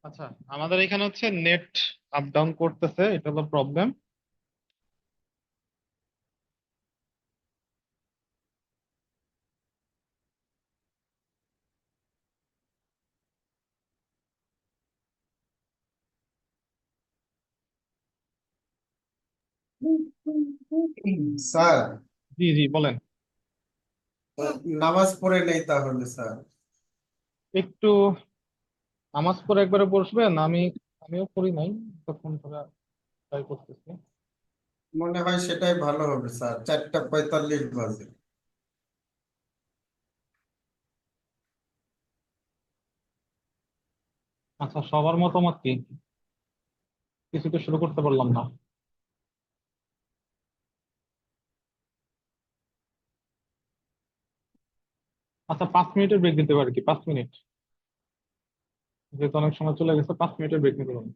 আচ্ছা, আমাদের এখানে হচ্ছে নেট আপ ডাউন করতেছে, এটা হলো প্রবলেম। স্যার, জি জি, বলেন। নামাজ পড়ে নেই তাহলে স্যার। একটু নামাজ পড়ে একবারে বসবেন। আমিও পড়ি নাই, তখন ধরে ট্রাই করতেছি। মনে হয় সেটাই ভালো হবে স্যার, 4:45 বাজে। আচ্ছা, সবার মতামত কি? কিছু তো শুরু করতে পারলাম না। আচ্ছা, 5 মিনিটের ব্রেক দিতে পারি কি? 5 মিনিট, যেহেতু অনেক সময় চলে গেছে, 5 মিনিটের ব্রেক নিতে পারি।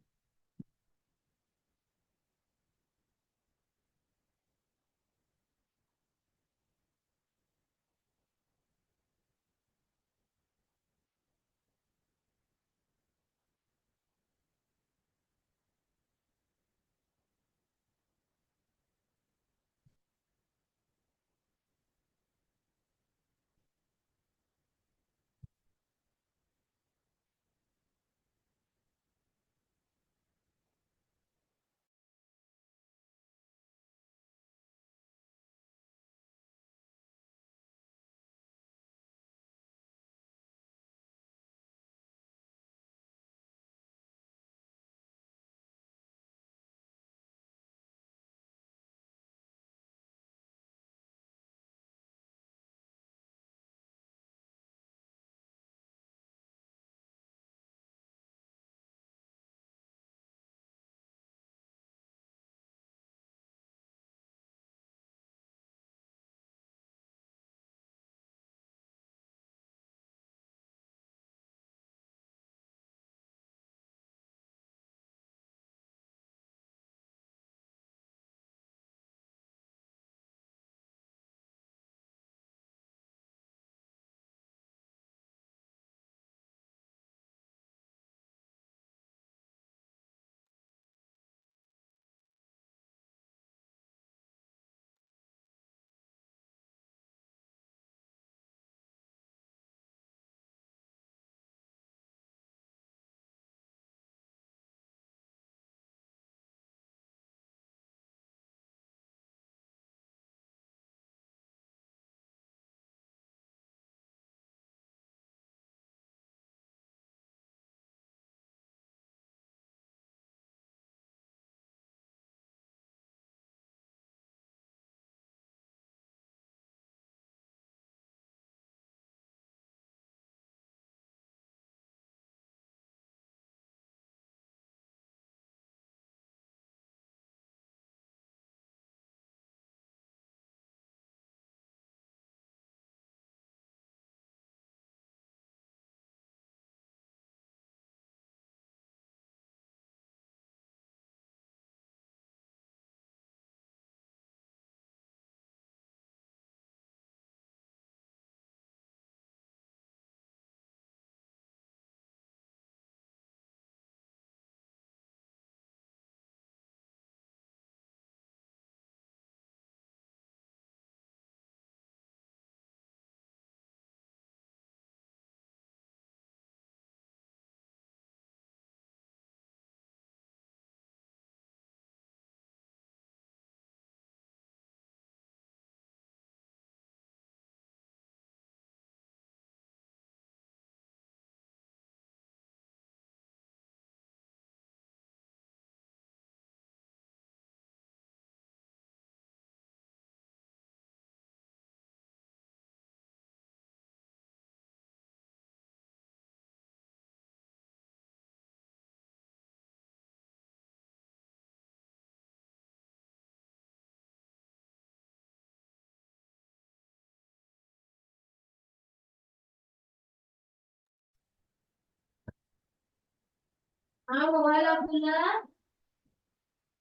हाँ मोबाइल आप खुला।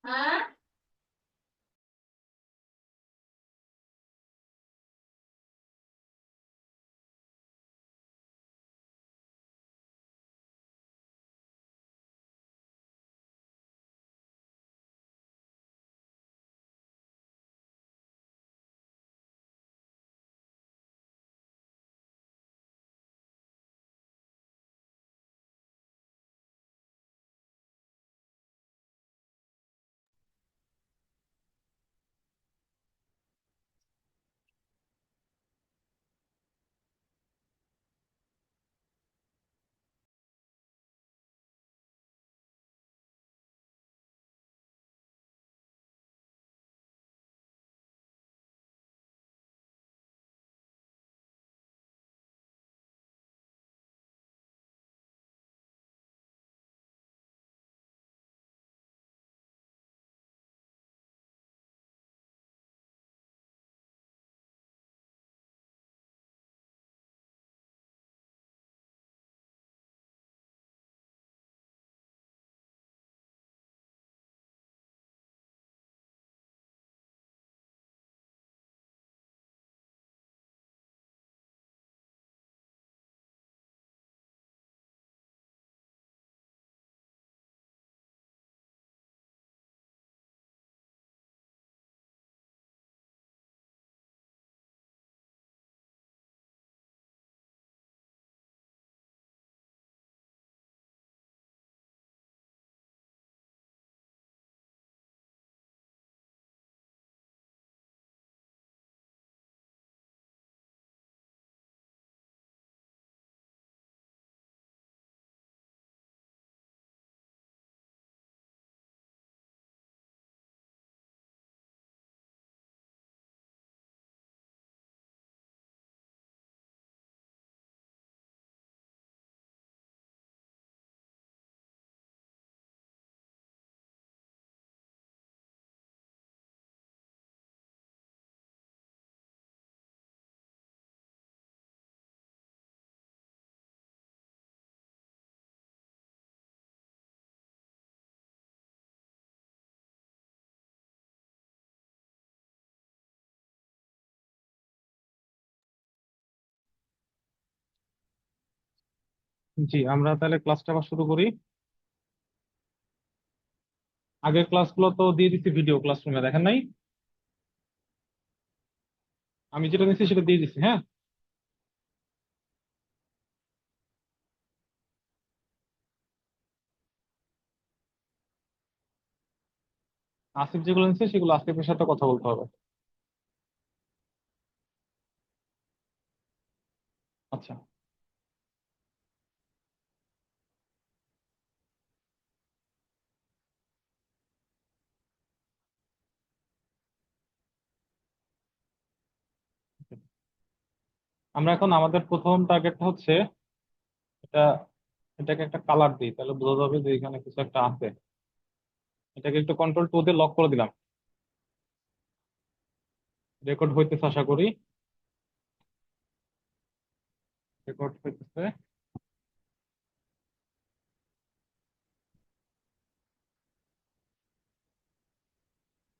हाँ। জি, আমরা তাহলে ক্লাসটা আবার শুরু করি। আগের ক্লাসগুলো তো দিয়ে দিচ্ছি, ভিডিও ক্লাসরুমে দেখেন নাই? আমি যেটা দিচ্ছি সেটা দিয়ে দিচ্ছি, হ্যাঁ। আসিফ যেগুলো নিচ্ছে সেগুলো আসিফের সাথে কথা বলতে হবে। আচ্ছা, আমরা এখন আমাদের প্রথম টার্গেটটা হচ্ছে এটা, এটাকে একটা কালার দিই, তাহলে বোঝা যাবে যে এখানে কিছু একটা আছে। এটাকে একটু কন্ট্রোল 2 দিয়ে লক করে দিলাম। রেকর্ড হইতেছে আশা করি। রেকর্ড হইতেছে।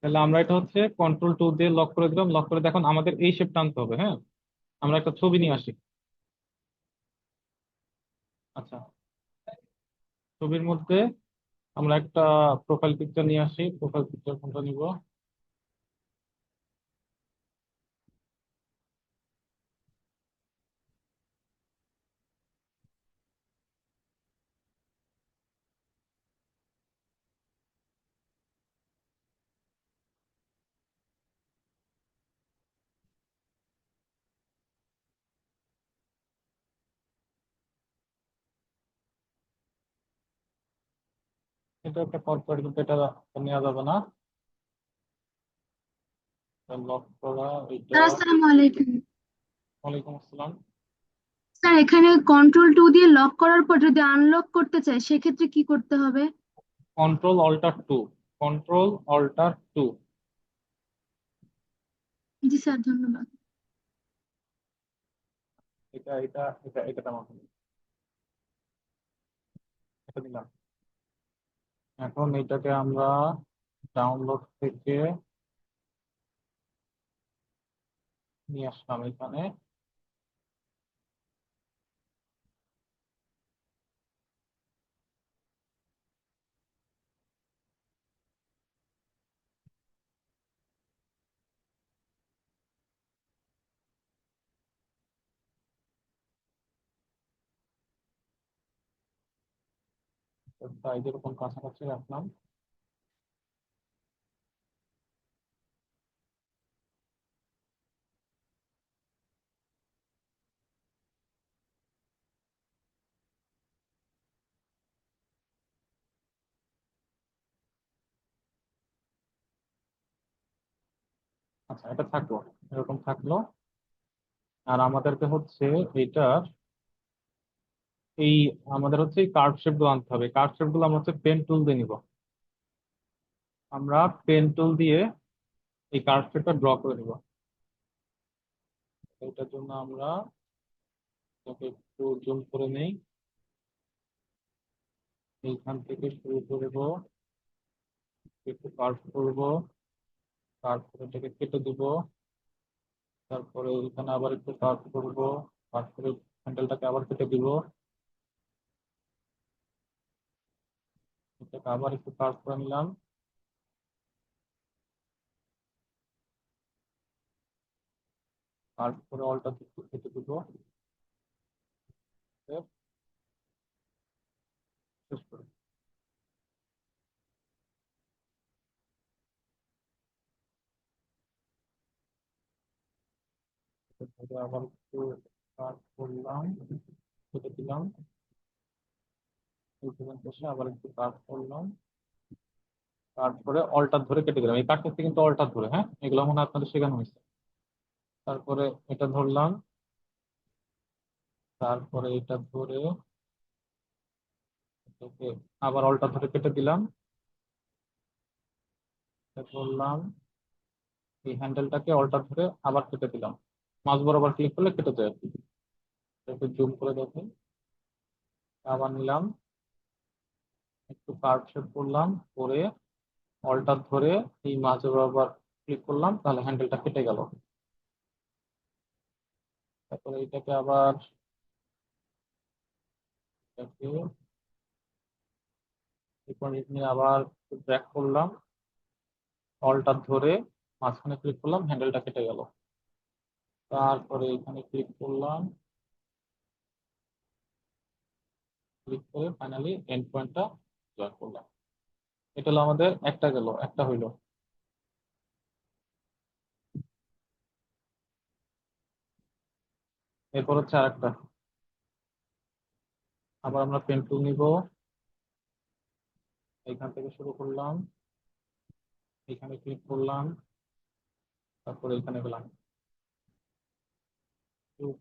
তাহলে আমরা এটা হচ্ছে কন্ট্রোল 2 দিয়ে লক করে দিলাম। লক করে দেখুন আমাদের এই শেপটা আনতে হবে, হ্যাঁ। আমরা একটা ছবি নিয়ে আসি। আচ্ছা, ছবির মধ্যে আমরা একটা প্রোফাইল পিকচার নিয়ে আসি। প্রোফাইল পিকচার কোনটা নিব? এটা একটা কর্পোরেট, কিন্তু এটা নেওয়া যাবে না। লক করা এটা। স্যার আসসালামু আলাইকুম। ওয়ালাইকুম আসসালাম। স্যার এখানে কন্ট্রোল 2 দিয়ে লক করার পর যদি আনলক করতে চাই সেক্ষেত্রে কি করতে হবে? Control alt 2। Control alt 2। জি স্যার, ধন্যবাদ। এটা তেমন হবে। এটা দিলাম। এখন এটাকে আমরা ডাউনলোড থেকে নিয়ে আসলাম এখানে। সাইজ এরকম কাছাকাছি রাখলাম। আচ্ছা, এটা থাকলো, এরকম থাকলো। আর আমাদেরকে হচ্ছে এইটার এই আমাদের হচ্ছে এই কার্ভ শেপ গুলো আনতে হবে। কার্ভ শেপ গুলো আমরা হচ্ছে পেন টুল দিয়ে নিব। আমরা পেন টুল দিয়ে এই কার্ভ শেপটা ড্র করে নিব। এটার জন্য আমরা এটাকে একটু জুম করে নেই। এইখান থেকে শুরু করব, একটু কার্ভ করব, তারপরে এটাকে কেটে দিব। তারপরে এখানে আবার একটু কার্ভ করব, তারপরে হ্যান্ডেলটাকে আবার কেটে দিব। এটাকে আবার একটু কার্ভ করে নিলাম। কার্ভ করে অলটা একটু কেটে দিব। শেষ করে এটাকে আবার একটু কার্ভ করলাম, কেটে দিলাম। এই পর্যন্ত এসে আবার একটু কার্ভ করলাম, তারপরে অল্টার ধরে কেটে দিলাম। এই কাটতে কিন্তু অল্টার ধরে, হ্যাঁ, এগুলো মনে হয় আপনাদের শেখানো হয়েছে। তারপরে এটা ধরলাম, তারপরে এটা ধরে এটাকে আবার অল্টার ধরে কেটে দিলাম। এটা ধরলাম, এই হ্যান্ডেলটাকে অল্টার ধরে আবার কেটে দিলাম। মাঝ বরাবর ক্লিক করলে কেটে যায় আর কি। একটু জুম করে দেখুন। আবার নিলাম, একটু কার্ভ শেপ করলাম, করে অল্টার ধরে এই মাঝ বরাবর ক্লিক করলাম, তাহলে হ্যান্ডেলটা কেটে গেল। তারপরে এটাকে আবার এটাকে এরপর নিয়ে আবার ড্র্যাগ করলাম, অল্টার ধরে মাঝখানে ক্লিক করলাম, হ্যান্ডেলটা কেটে গেল। তারপরে এখানে ক্লিক করলাম, ক্লিক করে ফাইনালি এন্ড পয়েন্টটা জয়েন করলাম। এটা হলো আমাদের একটা গেল, একটা হইলো। এরপর হচ্ছে আরেকটা, আবার আমরা পেন টুল নিব, এখান থেকে শুরু করলাম, এখানে ক্লিক করলাম, তারপরে এখানে গেলাম,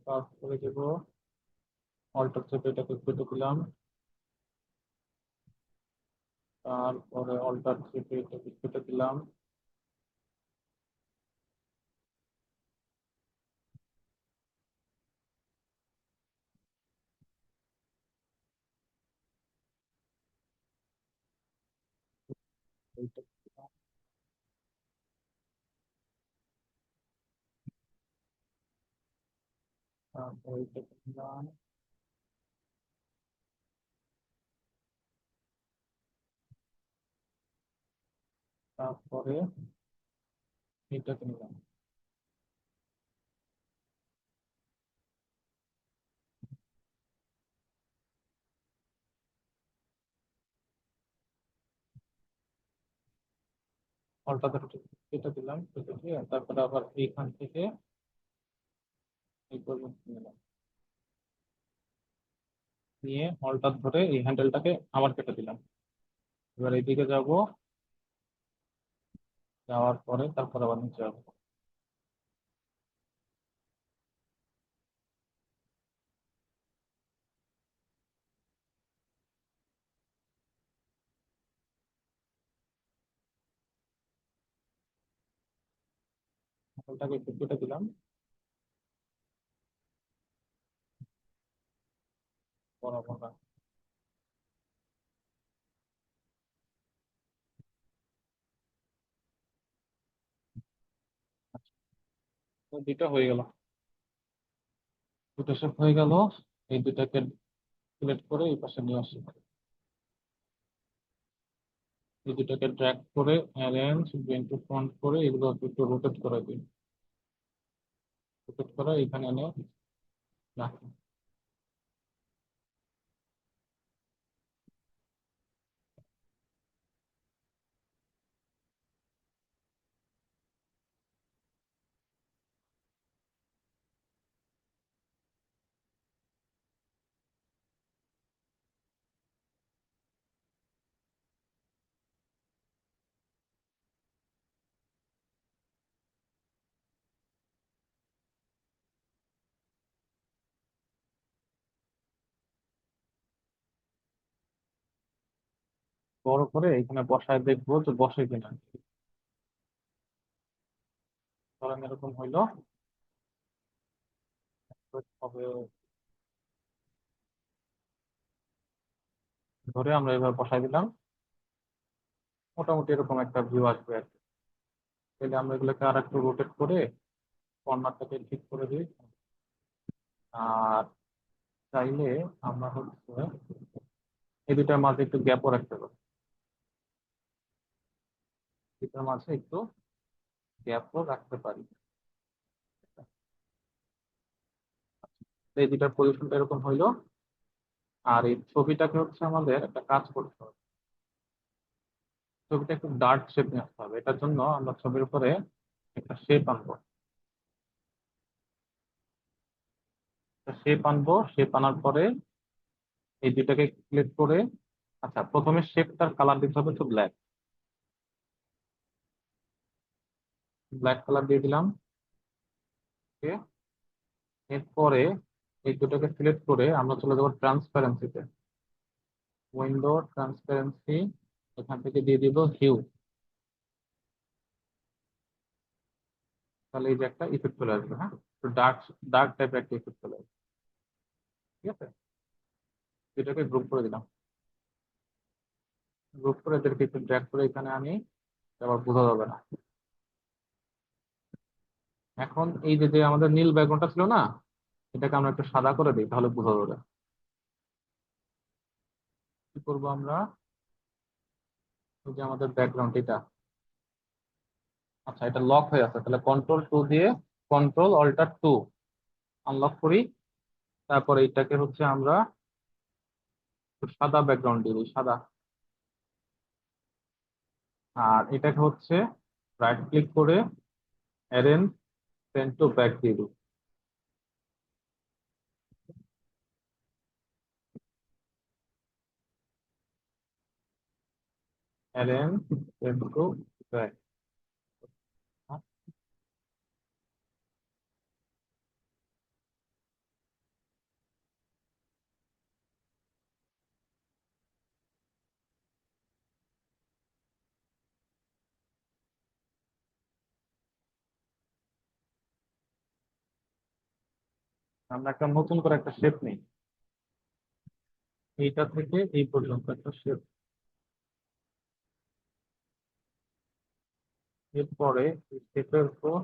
কাজ করে দেবো, অল্টার চেপে এটাকে কেটে দিলাম, তারপরে অল্টার চেপে এটাকে কেটে দিলাম, এইটা দিলাম, তারপরে এইটা দিলাম, তারপরে এইটাকে নিলাম। অল্টার কেটে দিলাম, কেটে দিয়ে তারপরে আবার এইখান থেকে এই পর্যন্ত নিলাম, নিয়ে অল্টার ধরে এই হ্যান্ডেলটাকে আবার কেটে দিলাম। এবার এইদিকে যাব, যাওয়ার পরে তারপর আবার নিচে যাবো। হ্যান্ডেলটাকে একটু কেটে দিলাম, বরাবর রাখ। তো দুইটা হয়ে গেল, দুটো শেপ হয়ে গেল। এই দুটাকে সিলেক্ট করে এই পাশে নিয়ে আসি, এই দুটাকে ড্র্যাগ করে অ্যারেঞ্জ ব্রেন টু ফ্রন্ট করে এগুলো একটু রোটেট করে দিই, রোটেট করে এখানে এনে রাখি। বড় করে এখানে বসায় দেখবো যে বসে কিনা। ধরেন এরকম হইলো, তবে ধরে আমরা এবার বসাই দিলাম, মোটামুটি এরকম একটা ভিউ আসবে আর কি। তাহলে আমরা এগুলোকে আর একটু রোটেট করে কর্নারটাকে ঠিক করে দিই। আর চাইলে আমরা হচ্ছে এই দুটার মাঝে একটু গ্যাপও রাখতে পারি, দুটার মাঝে একটু গ্যাপও রাখতে পারি। তো এই দুটার পজিশনটা এরকম হইলো। আর এই ছবিটাকে হচ্ছে আমাদের একটা কাজ করতে হবে, ছবিটা একটু ডার্ক শেপ নিয়ে আসতে হবে। এটার জন্য আমরা ছবির উপরে একটা শেপ আনবো, শেপ আনবো, শেপ আনার পরে এই দুটাকে সিলেক্ট করে, আচ্ছা প্রথমে শেপটার কালার দিতে হবে তো ব্ল্যাক, ব্ল্যাক কালার দিয়ে দিলাম। ওকে, এরপরে এই দুটাকে সিলেক্ট করে আমরা চলে যাবো ট্রান্সপারেন্সিতে, উইন্ডো ট্রান্সপারেন্সি, এখান থেকে দিয়ে দিব হিউ। তাহলে এই যে একটা ইফেক্ট চলে আসবে, হ্যাঁ, তো ডার্ক ডার্ক টাইপের একটা ইফেক্ট চলে আসবে। ঠিক আছে, এটাকে গ্রুপ করে দিলাম, গ্রুপ করে এদেরকে একটু ড্র্যাগ করে এখানে আনি, আবার বোঝা যাবে না। এখন এই যে যে আমাদের নীল ব্যাকগ্রাউন্ডটা ছিল না, এটাকে আমরা একটু সাদা করে দিই, তাহলে বোঝা যাবে। করব আমরা? এই যে আমাদের ব্যাকগ্রাউন্ড এটা, আচ্ছা এটা লক হয়ে আছে, তাহলে কন্ট্রোল 2 দিয়ে কন্ট্রোল অল্টার 2 আনলক করি। তারপর এইটাকে হচ্ছে আমরা একটু সাদা ব্যাকগ্রাউন্ড দিই, সাদা। আর এটাকে হচ্ছে রাইট ক্লিক করে অ্যারেঞ্জ সেন্ড টু ব্যাক দিয়ে দিই। Arrange send to back. আমরা একটা নতুন করে একটা শেপ নিই, এইটা থেকে এই পর্যন্ত একটা শেপ। এরপরে এই শেপের উপর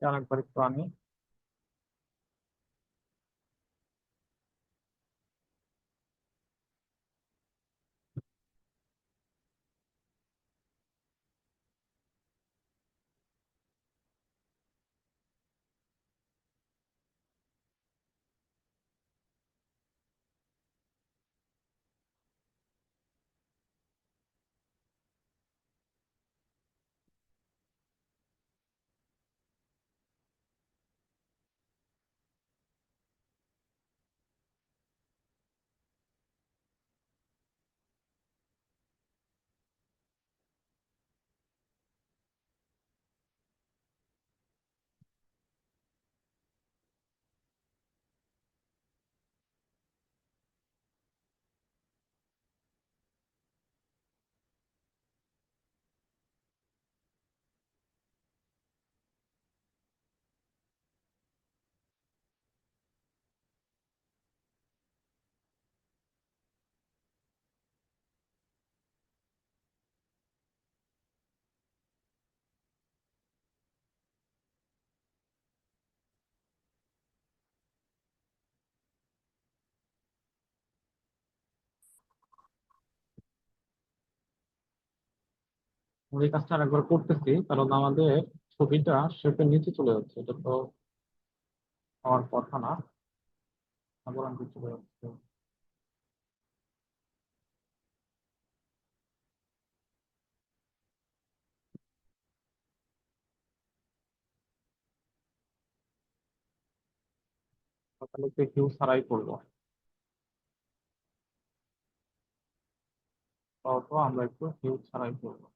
আরেকবার একটু আনি। আমরা এই কাজটা আরেকবার করতেছি, কারণ আমাদের ছবিটা শেপের নিচে চলে যাচ্ছে, এটা তো হওয়ার কথা না। আবার আমি চলে যাচ্ছে, তাহলে একটু হিউ ছাড়াই করবো। তো আমরা একটু হিউ ছাড়াই করবো।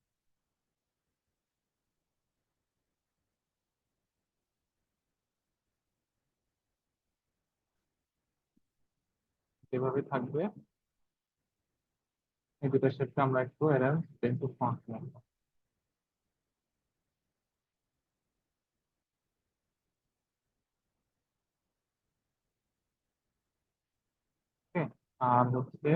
যেভাবে থাকবে এই দুটো শেপকে আমরা একটু অ্যারেঞ্জ টু ফ্রন্ট নেব। আর হচ্ছে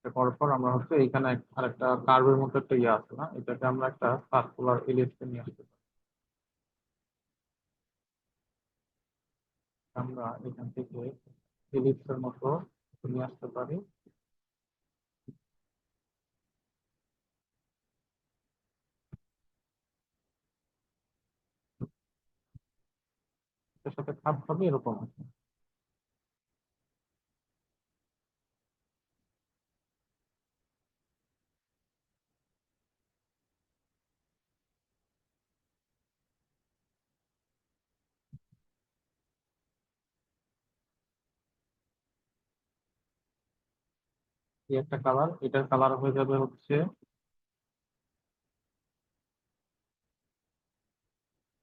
এটা করার পর আমরা হচ্ছে এইখানে আরেকটা কার্ভের মতো একটা ইয়ে আছে না, এটাকে আমরা একটা সার্কুলার এলিপসে নিয়ে আসতে পারি। আমরা এখান থেকে এলিপসের মতো নিয়ে আসতে পারি। এর সাথে খাপ খাবে এরকম আছে। এই একটা কালার, এটার কালার হয়ে যাবে হচ্ছে,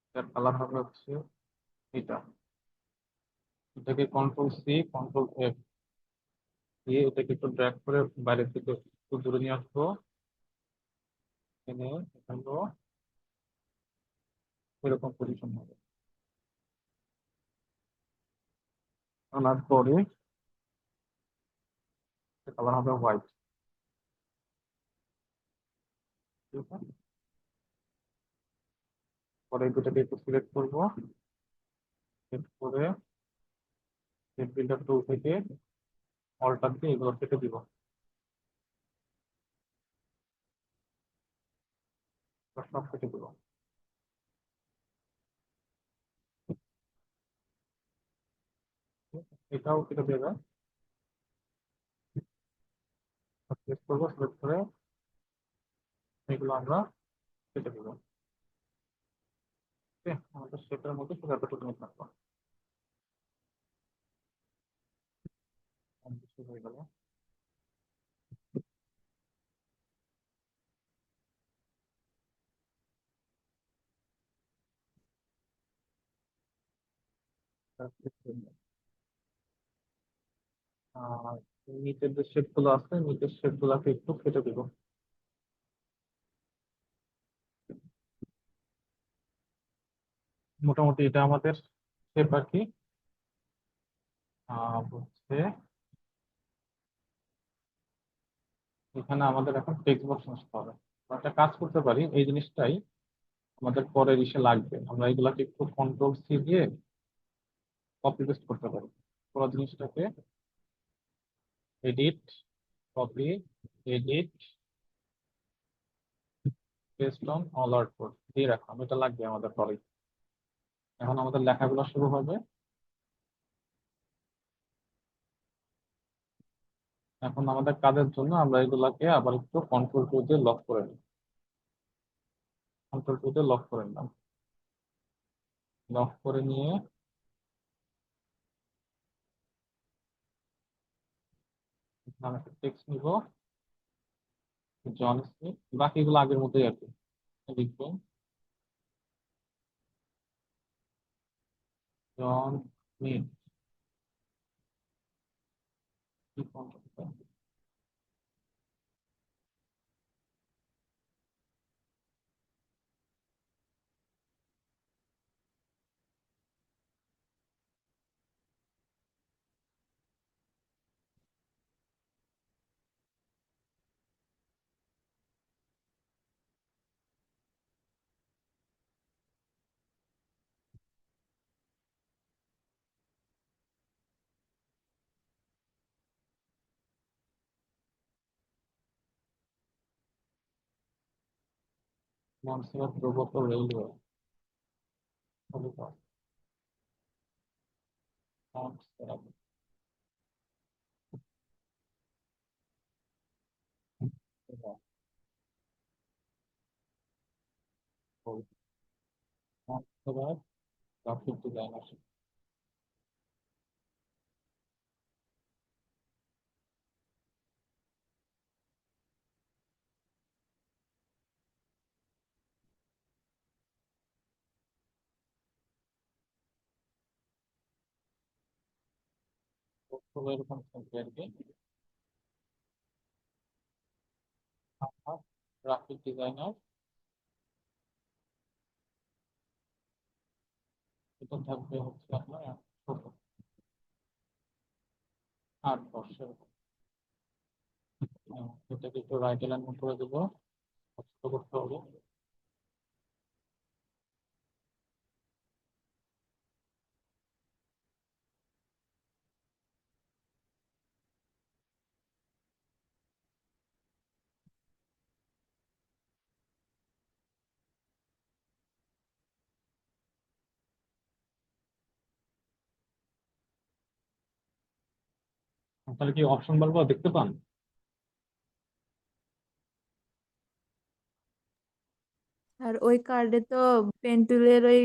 এটার কালার হবে হচ্ছে এটা। এটাকে কন্ট্রোল সি কন্ট্রোল এফ দিয়ে এটাকে একটু ড্র্যাগ করে বাইরে থেকে একটু দূরে নিয়ে আসবো। এনে এখানে এরকম পজিশন হবে। আনার পরে কালার হবে হোয়াইট। ঠিক আছে, পরে এই দুটাকে একটু সিলেক্ট করবো, সিলেক্ট করে সেট বিল্ডার টুল থেকে অল্টার দিয়ে এগুলো কেটে দিব। সব কেটে দিব। এটাও কেটে দেবে। সিলেক্ট করবো, সিলেক্ট করে এগুলো আমরা কেটে দিব। ওকে, আমাদের শেপের মধ্যে শুধু এতটুকু নিয়ে থাকবো। কিছু হয়ে গেল। আর নিচের যে শেপ গুলো আছে, নিচের শেপ গুলাকে একটু কেটে দিব। মোটামুটি এটা আমাদের শেপ আর কি। হচ্ছে এখানে আমাদের এখন টেক্সট বক্স আসতে হবে। আমরা একটা কাজ করতে পারি, এই জিনিসটাই আমাদের পরের ইসে লাগবে। আমরা এগুলাকে একটু কন্ট্রোল সি দিয়ে কপি পেস্ট করতে পারি। পুরো জিনিসটাকে edit, copy, edit, paste on all output দিয়ে রাখলাম। এটা লাগবে আমাদের পরে। এখন আমাদের লেখাগুলো শুরু হবে। এখন আমাদের কাজের জন্য আমরা এগুলাকে আবার একটু কন্ট্রোল টু দিয়ে লক করে নিই। কন্ট্রোল টু দিয়ে লক করে নিলাম। লক করে নিয়ে আমি একটা টেক্সট নিব, জন স্মিথ। বাকিগুলো আগের মতোই আর কি লিখবেন, জন স্মিথ। কি font হবে? মনসেরাত প্রগত রেলওয়ে, মনসেরাত মনসেরাত গ্রাফিক ডিজাইনার। সবগুলো এরকম থাকবে আর কি। গ্রাফিক ডিজাইনার, এটা থাকবে হচ্ছে আপনার ছোট 8 বর্ষের। এটাকে একটু রাইট অ্যালাইনমেন্ট করে দেবো, ছোট করতে হবে। তাহলে কি অপশন বলবো দেখতে পান? আর ওই কার্ডে তো পেন্টুলের ওই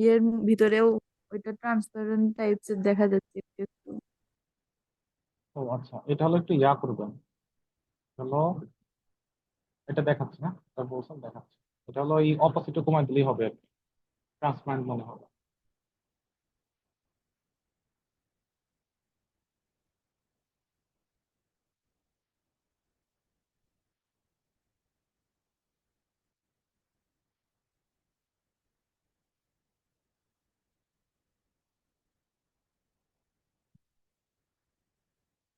ইয়ের ভিতরেও ওইটা ট্রান্সপারেন্ট টাইপস এর দেখা যাচ্ছে একটু একটু। ও আচ্ছা, এটা হলো একটু ইয়া করবেন, হলো এটা দেখাচ্ছে না, এটা বলছেন দেখাচ্ছে। এটা হলো এই অপোজিটে কমায় দিলেই হবে, ট্রান্সপারেন্ট মনে হবে।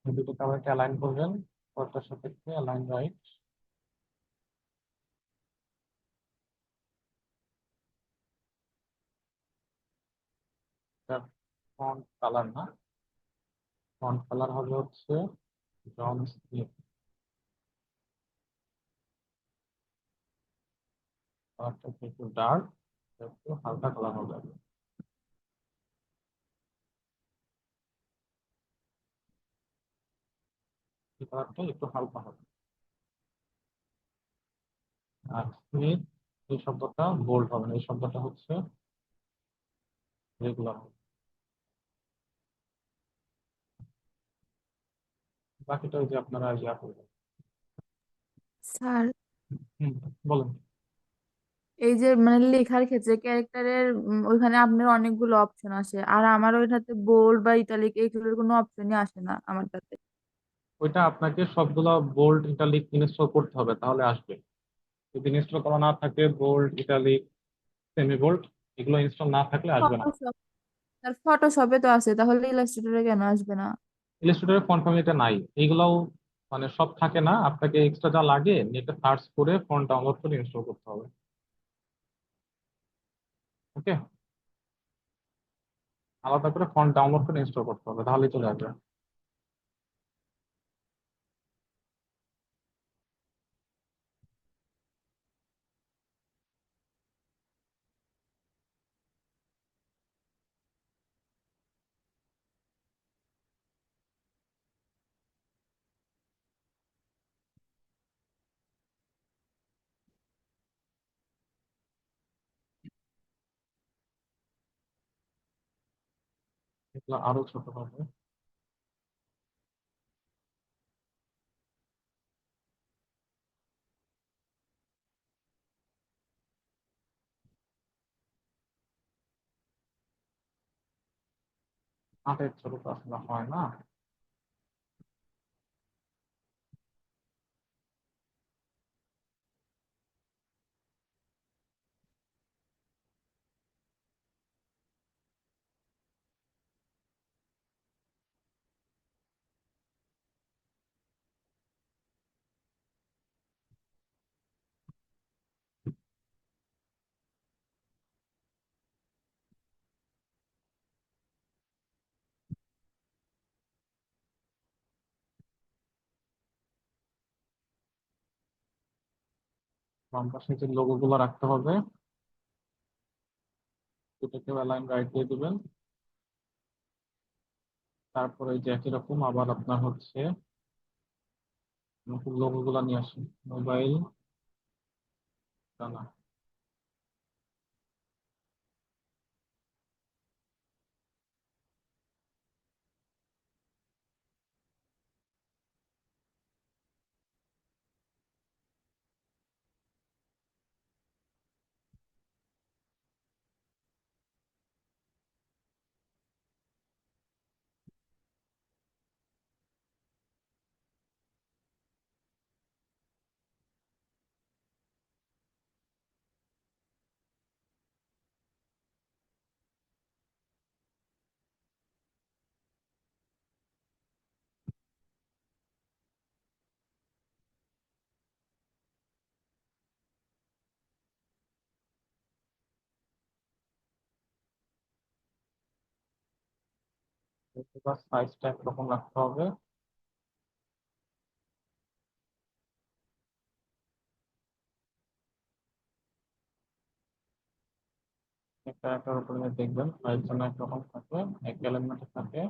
এই দুটোকে আবার অ্যালাইন করবেন, পরটার সাপেক্ষে অ্যালাইন রাইট। ফন্ট কালার না, ফন্ট কালার হবে হচ্ছে জন স্মিথ। কালারটা একটু ডার্ক, একটু হালকা কালার হবে। এই কালারটা একটু হালকা হবে। আর স্মিথ, এই শব্দটা বোল্ড হবে না, এই শব্দটা হচ্ছে রেগুলার হবে। বাকিটা ওই যে আপনারা ইয়া করবেন। স্যার, হুম, বলেন। এই যে মানে লেখার ক্ষেত্রে ক্যারেক্টারের ওইখানে আপনার অনেকগুলো অপশন আসে, আর আমার ওইটাতে বোল্ড বা ইটালিক এইগুলোর কোনো অপশনই আসে না আমার কাছে। ওইটা আপনাকে সবগুলো বোল্ড ইটালিক ইনস্টল করতে হবে, তাহলে আসবে। যদি ইনস্টল করা না থাকে, বোল্ড ইটালিক সেমি বোল্ড এগুলো ইনস্টল না থাকলে আসবে না। ফটোশপ, আর ফটোশপে তো আছে, তাহলে ইলাস্ট্রেটরে কেন আসবে না? ইলাস্ট্রেটরের ফন্ট ফ্যামিলিটা নাই, এইগুলাও মানে সব থাকে না, আপনাকে এক্সট্রা যা লাগে নেটে সার্চ করে ফন্ট ডাউনলোড করে ইনস্টল করতে হবে। ওকে, আলাদা করে ফন্ট ডাউনলোড করে ইনস্টল করতে হবে, তাহলেই চলে আসবে। এগুলো আরো ছোট হবে। হাতের ছোট তো আসলে হয় না। বাম পাশে যে লোগো গুলো রাখতে হবে, দুটোকে অ্যালাইন রাইট দিয়ে দিবেন। তারপরে এই যে একই রকম আবার আপনার হচ্ছে নতুন লোগো গুলা নিয়ে আসেন। মোবাইল, না, এবার সাইজটা একরকম রাখতে হবে। একটা একটার উপরে দেখবেন সাইজ যেন একরকম থাকে, এক অ্যালাইনমেন্টে থাকে।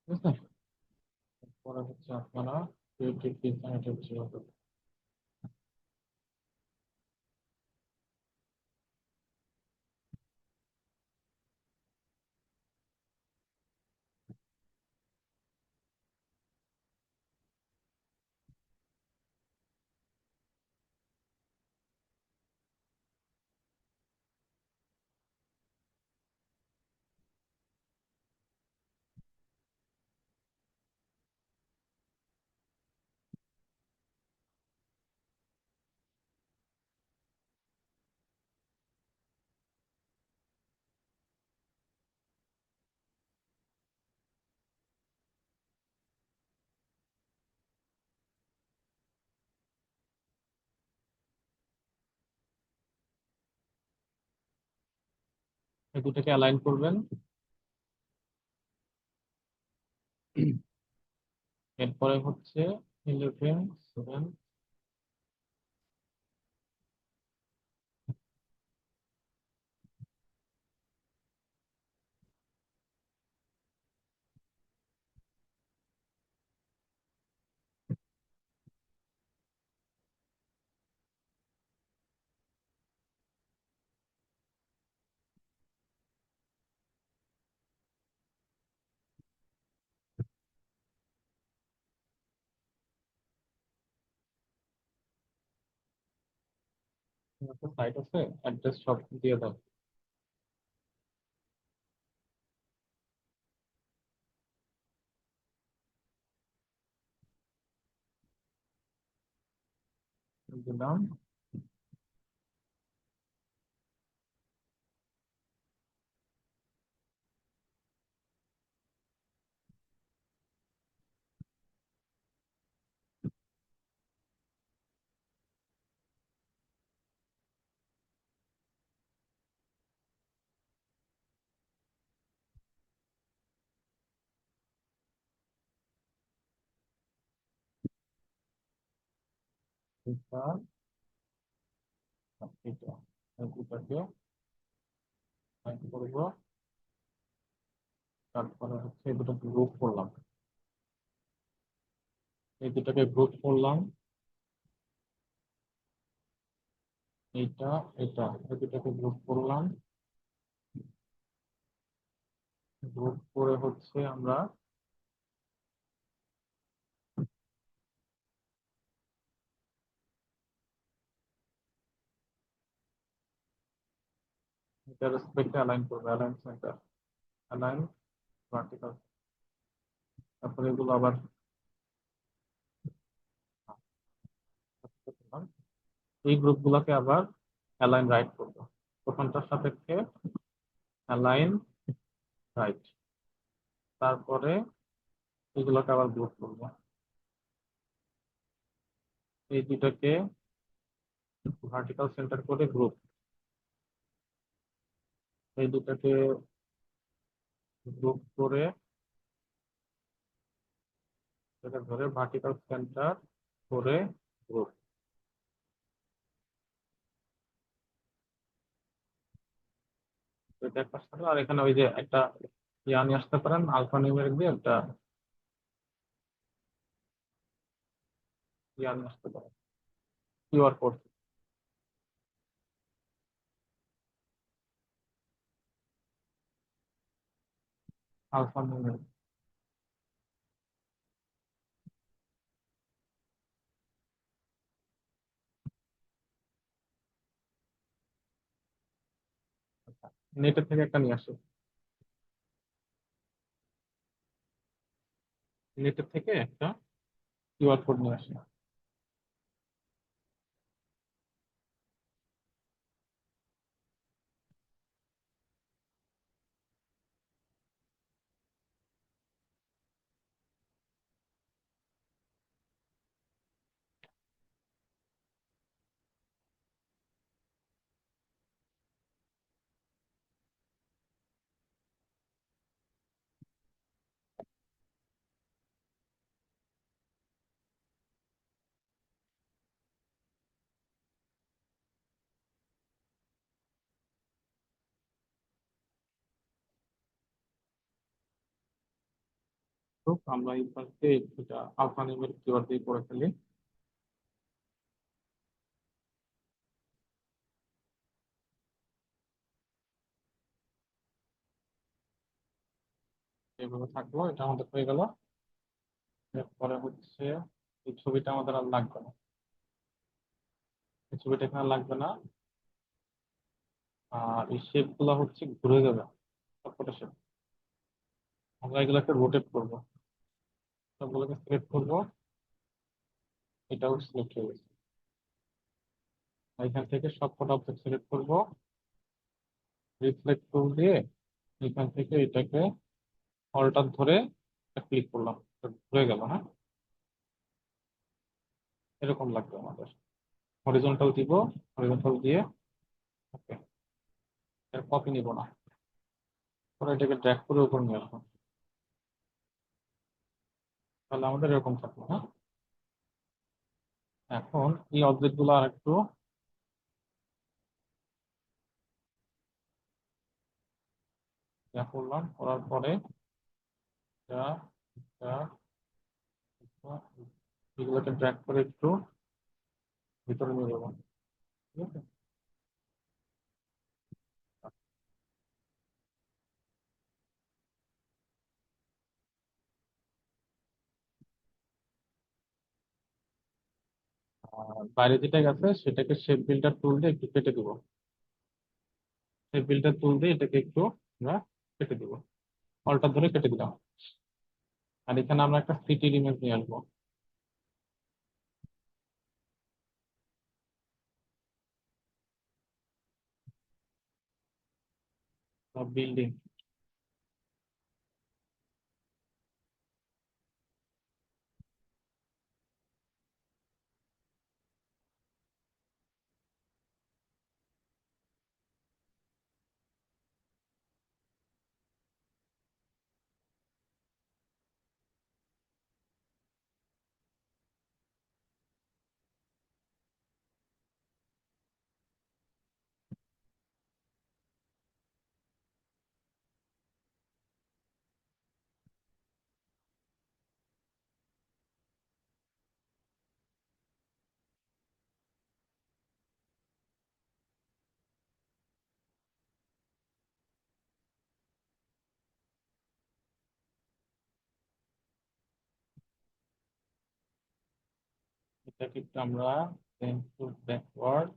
ঠিক আছে, পরে হচ্ছে আপনারা ক্রিয়েটিভ ডিজাইন এটা হচ্ছে এই দুটাকে অ্যালাইন করবেন। এরপরে হচ্ছে 11 7 সাইট আছে, অ্যাড্রেস সব দিয়ে দাও। দিলাম। এটা এটা এই দুটাকে অ্যাড করবো। তারপরে হচ্ছে এই দুটো গ্রুপ করলাম, এই দুটাকে গ্রুপ করলাম। এইটা এটা এই দুটাকে গ্রুপ করলাম। গ্রুপ করে হচ্ছে আমরা এটা রেসপেক্টে অ্যালাইন করবো, অ্যালাইন সেন্টার, অ্যালাইন ভার্টিক্যাল। তারপরে এগুলো আবার এই গ্রুপগুলোকে আবার অ্যালাইন রাইট করবো, প্রথমটার সাপেক্ষে অ্যালাইন রাইট। তারপরে এগুলোকে আবার গ্রুপ করবো, এই দুটাকে ভার্টিক্যাল সেন্টার করে গ্রুপ, এই দুটাকে গ্রুপ করে এটা ধরে ভার্টিক্যাল সেন্টার করে গ্রুপ। এটা একটা সাথে, আর এখানে ওই যে একটা ইয়া নিয়ে আসতে পারেন, আলফা নিউমেরিক দিয়ে একটা ইয়া নিয়ে আসতে পারেন, কিউআর কোড। আলফা নিউমেরিক নেটের থেকে একটা নিয়ে আসে, নেটের থেকে একটা কিউআর কোড নিয়ে আসে। তো আমরা এই পাশে এটা আলফানিমের কিওয়ার্ড দিয়ে করে ফেলি। এভাবে থাকলো, এটা আমাদের হয়ে গেল। এরপরে হচ্ছে এই ছবিটা আমাদের আর লাগবে না, এই ছবিটা এখানে আর লাগবে না। আর এই শেপ গুলো হচ্ছে ঘুরে যাবে, সবকটা শেপ। আমরা এগুলোকে রোটেট করবো, সবগুলোকে সিলেক্ট করবো। এটাও সিলেক্ট হয়ে গেছে। আর এখান থেকে সবকটা অবজেক্ট সিলেক্ট করবো, রিফ্লেক্ট টুল দিয়ে এখান থেকে এটাকে অল্টার ধরে ক্লিক করলাম, এটা ঘুরে গেল। হ্যাঁ, এরকম লাগবে আমাদের। হরিজন্টাল দিব, হরিজন্টাল দিয়ে ওকে, এর কপি নিব না, পরে এটাকে ড্র্যাগ করে উপর নিয়ে আসবো। তাহলে আমাদের এরকম থাকলো। হ্যাঁ, এখন এই অবজেক্ট গুলো আর একটু ইয়া করলাম, করার পরে এটা এটা এটা, এগুলোকে ড্র্যাগ করে একটু ভিতরে নিয়ে যাবো। ঠিক আছে, আর বাইরে যেটা গেছে সেটাকে শেপ বিল্ডার টুল দিয়ে একটু কেটে দিব। শেপ বিল্ডার টুল দিয়ে এটাকে একটু আমরা কেটে দিব, অল্টার ধরে কেটে দিলাম। আর এখানে আমরা একটা সিটির ইমেজ নিয়ে আসবো, বিল্ডিং। এটাকে একটু আমরা ব্যাকওয়ার্ড,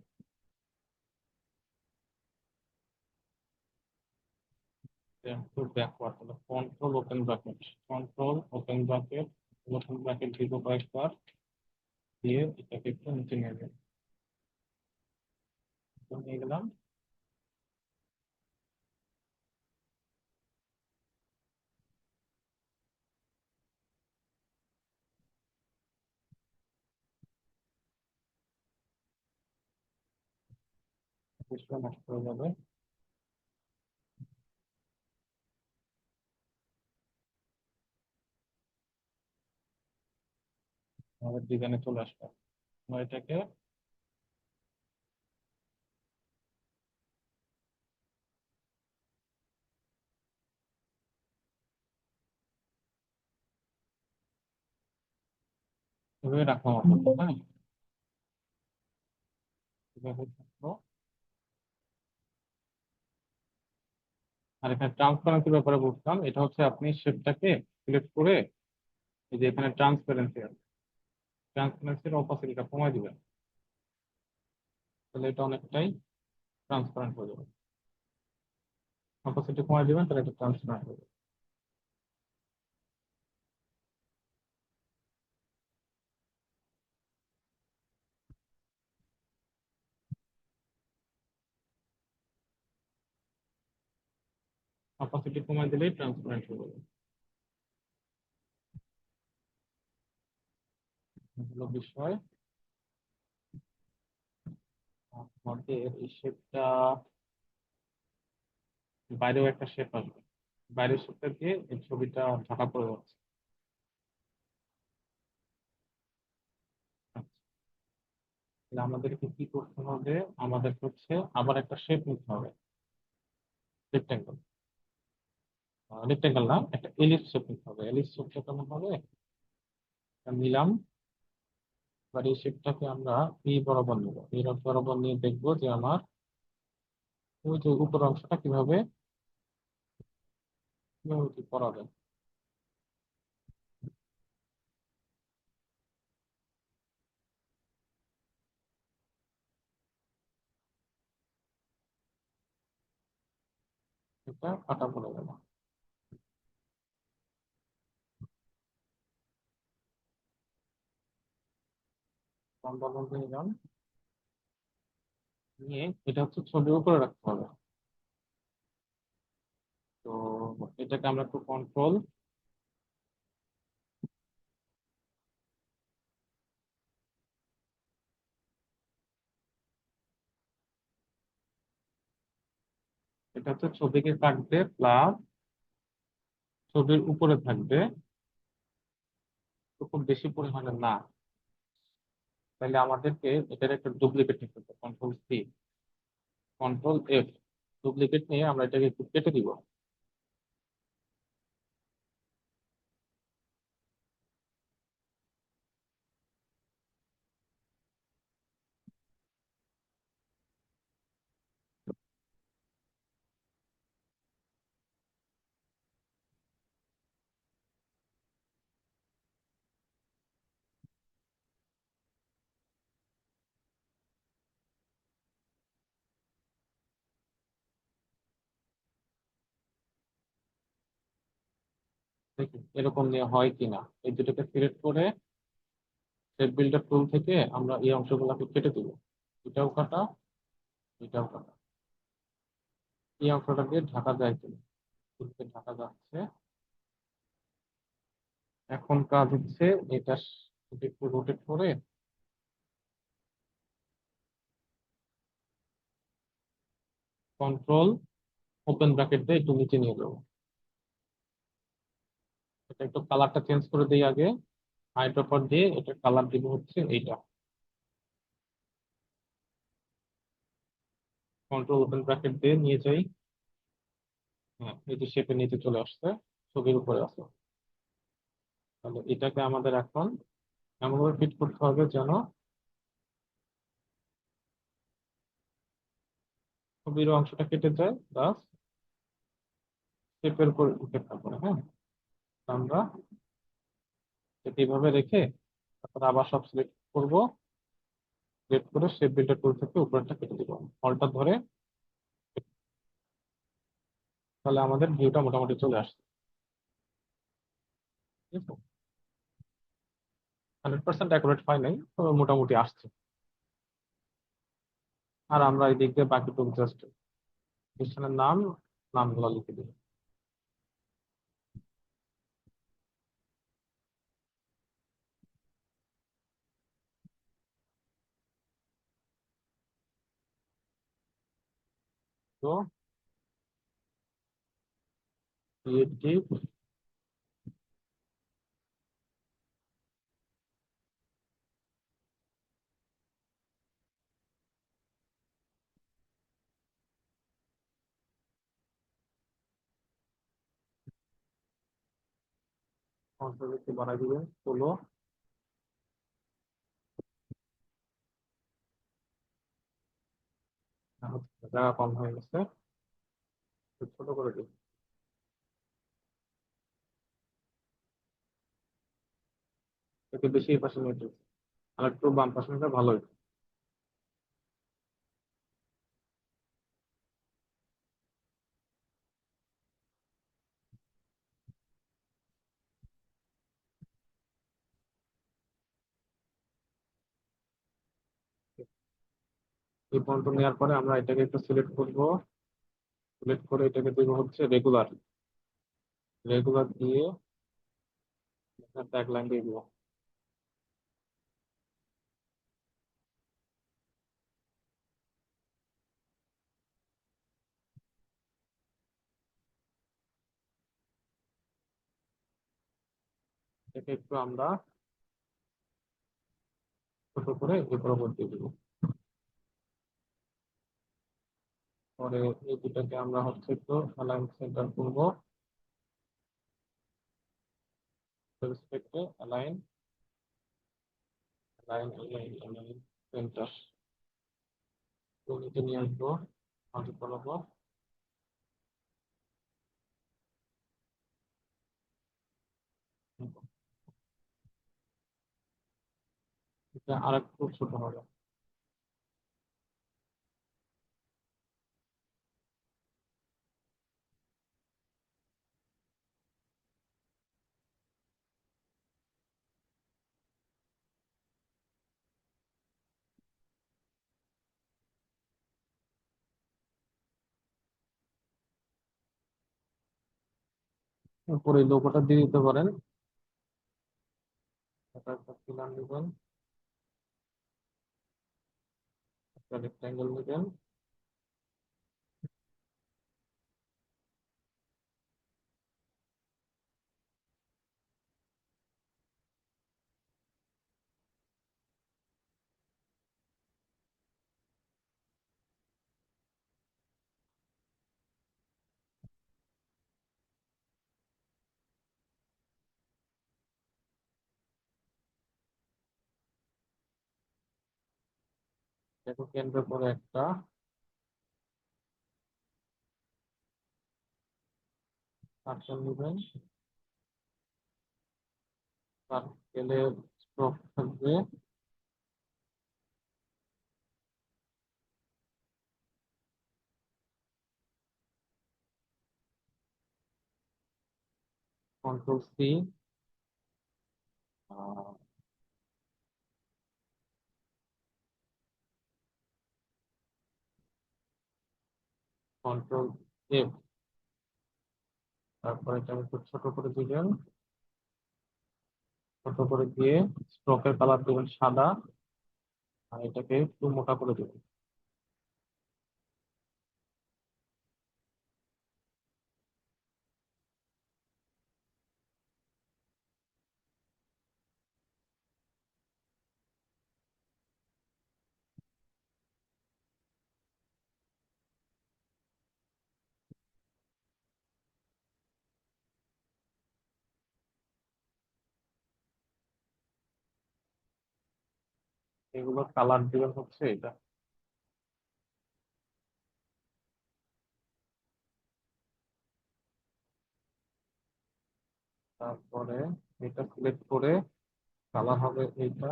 ব্যাকওয়ার্ড হলো control open bracket, control open bracket, open bracket দিব কয়েকবার, দিয়ে এটাকে একটু নিচে নিয়ে যাবে। তো নিয়ে গেলাম। কিছুটা নষ্ট হয়ে যাবে। আমাদের ডিজাইনে চলে আসবে। আমরা এটাকে এভাবে রাখলাম আপাতত। হ্যাঁ, এভাবে থাকলো। আর এখানে ট্রান্সপারেন্সির ব্যাপারে বলছিলাম, এটা হচ্ছে আপনি শেপটাকে সিলেক্ট করে এই যে এখানে ট্রান্সপারেন্সি আছে, ট্রান্সপারেন্সির অপাসিটিটা কমায় দিবেন, তাহলে এটা অনেকটাই ট্রান্সপারেন্ট হয়ে যাবে। অপাসিটি কমায় দিবেন, তাহলে এটা ট্রান্সপারেন্ট হয়ে যাবে। অপাসিটি কমায় দিলেই ট্রান্সপারেন্ট হয়ে যাবে। এই হলো বিষয়। আমাদের এই শেপটা, বাইরেও একটা শেপ আসবে, বাইরের শেপটা দিয়ে এই ছবিটা ঢাকা পড়ে যাচ্ছে। আচ্ছা, তাহলে আমাদেরকে কি করতে হবে? আমাদের হচ্ছে আবার একটা শেপ নিতে হবে, রেক্টেঙ্গল। রেক্টেঙ্গেল না, একটা এলিপস শেপ নিতে হবে। এলিপস শেপটা কেমন হবে? এটা নিলাম। এবার এই শেপটাকে আমরা এই বরাবর নিব, এই বরাবর নিয়ে দেখবো যে আমার ওই যে উপর অংশটা কিভাবে কিভাবে কি করা যায়। এটা কাটা পড়ে গেল। লম্বা বলতে নিলাম, নিয়ে এটা হচ্ছে ছবির উপরে রাখতে হবে। তো এটাকে আমরা একটু কন্ট্রোল, এটা হচ্ছে ছবিকে কাটবে প্লাস ছবির উপরে থাকবে, তো খুব বেশি পরিমাণে না। তাহলে আমাদেরকে এটার একটা ডুপ্লিকেট নিতে হবে, control C, control F, duplicate নিয়ে আমরা এটাকে একটু কেটে দিব। দেখি এরকম নিয়ে হয় কিনা। এই দুটোকে সিলেক্ট করে শেপ বিল্ডার টুল থেকে আমরা এই অংশগুলোকে কেটে দিব। এটাও কাটা, এটাও কাটা। এই অংশটা দিয়ে ঢাকা যায় কিনা, টুলকে ঢাকা যাচ্ছে। এখন কাজ হচ্ছে এটা একটু রোটেট করে কন্ট্রোল ওপেন ব্র্যাকেট দিয়ে একটু নিচে নিয়ে যাবো। এটা একটু কালারটা চেঞ্জ করে দিই আগে। আইড্রপার দিয়ে এটা কালার দিব হচ্ছে এইটা। কন্ট্রোল ওপেন ব্র্যাকেট দিয়ে নিয়ে যাই। হ্যাঁ, এই যে শেপের নিচে চলে আসছে, ছবির উপরে আছে। তাহলে এটাকে আমাদের এখন এমনভাবে ফিট করতে হবে যেন ছবির অংশটা কেটে যায়, প্লাস শেপের উপর ইফেক্ট না পড়ে। হ্যাঁ, আমরা এটা এইভাবে রেখে তারপর আবার সব সিলেক্ট করবো। সিলেক্ট করে শেপ বিল্ডার টুল থেকে উপরটা কেটে দিব, অল্টা ধরে। তাহলে আমাদের ভিউটা মোটামুটি চলে আসছে। ঠিক আছে, 100% অ্যাকুরেট হয় নাই, তবে মোটামুটি আসছে। আর আমরা এই দিক দিয়ে বাকিটুকু জাস্ট প্রতিষ্ঠানের নাম, নামগুলো লিখে দিই। তো ক্রিয়েটিভ কন্ট্রোল বানাই দিবেন হলো। জায়গা কম হয়ে গেছে, একটু ছোট করে দিই। একটু বেশি এই পাশে নিয়ে যেতে, আর একটু বাম পাশে নিলে ভালো হতো। এই পর্যন্ত নেওয়ার পরে আমরা এটাকে একটু সিলেক্ট করবো। সিলেক্ট করে এটাকে দিব হচ্ছে রেগুলার। রেগুলার দিয়ে ট্যাগ লাইন দিয়ে দিব। এটাকে একটু আমরা ছোট করে এর উপর দিয়ে দিব। পরে এই দুটাকে আমরা হচ্ছে একটু অ্যালাইন সেন্টার করবো। রেসপেক্টে align align align align centre নিচে নিয়ে আসবো মাঝে বরাবর। এটা আরেকটু ছোট হবে। উপরে এই লোগোটা দিয়ে দিতে পারেন। এটা একটা পিলার নেবেন, একটা রেক্টাঙ্গেল নেবেন, এটাকে কেন্দ্র করে একটা সার্কেল নেবেন। সার্কেলের স্ট্রোক থাকবে Ctrl+C, Ctrl+F, তারপরে এটা একটু ছোট করে দিবেন। ছোট করে দিয়ে স্ট্রোকের কালার দিবেন সাদা, আর এটাকে একটু মোটা করে দিবেন। এগুলো কালার দিবেন হচ্ছে এটা। তারপরে এটা সিলেক্ট করে কালার হবে এইটা,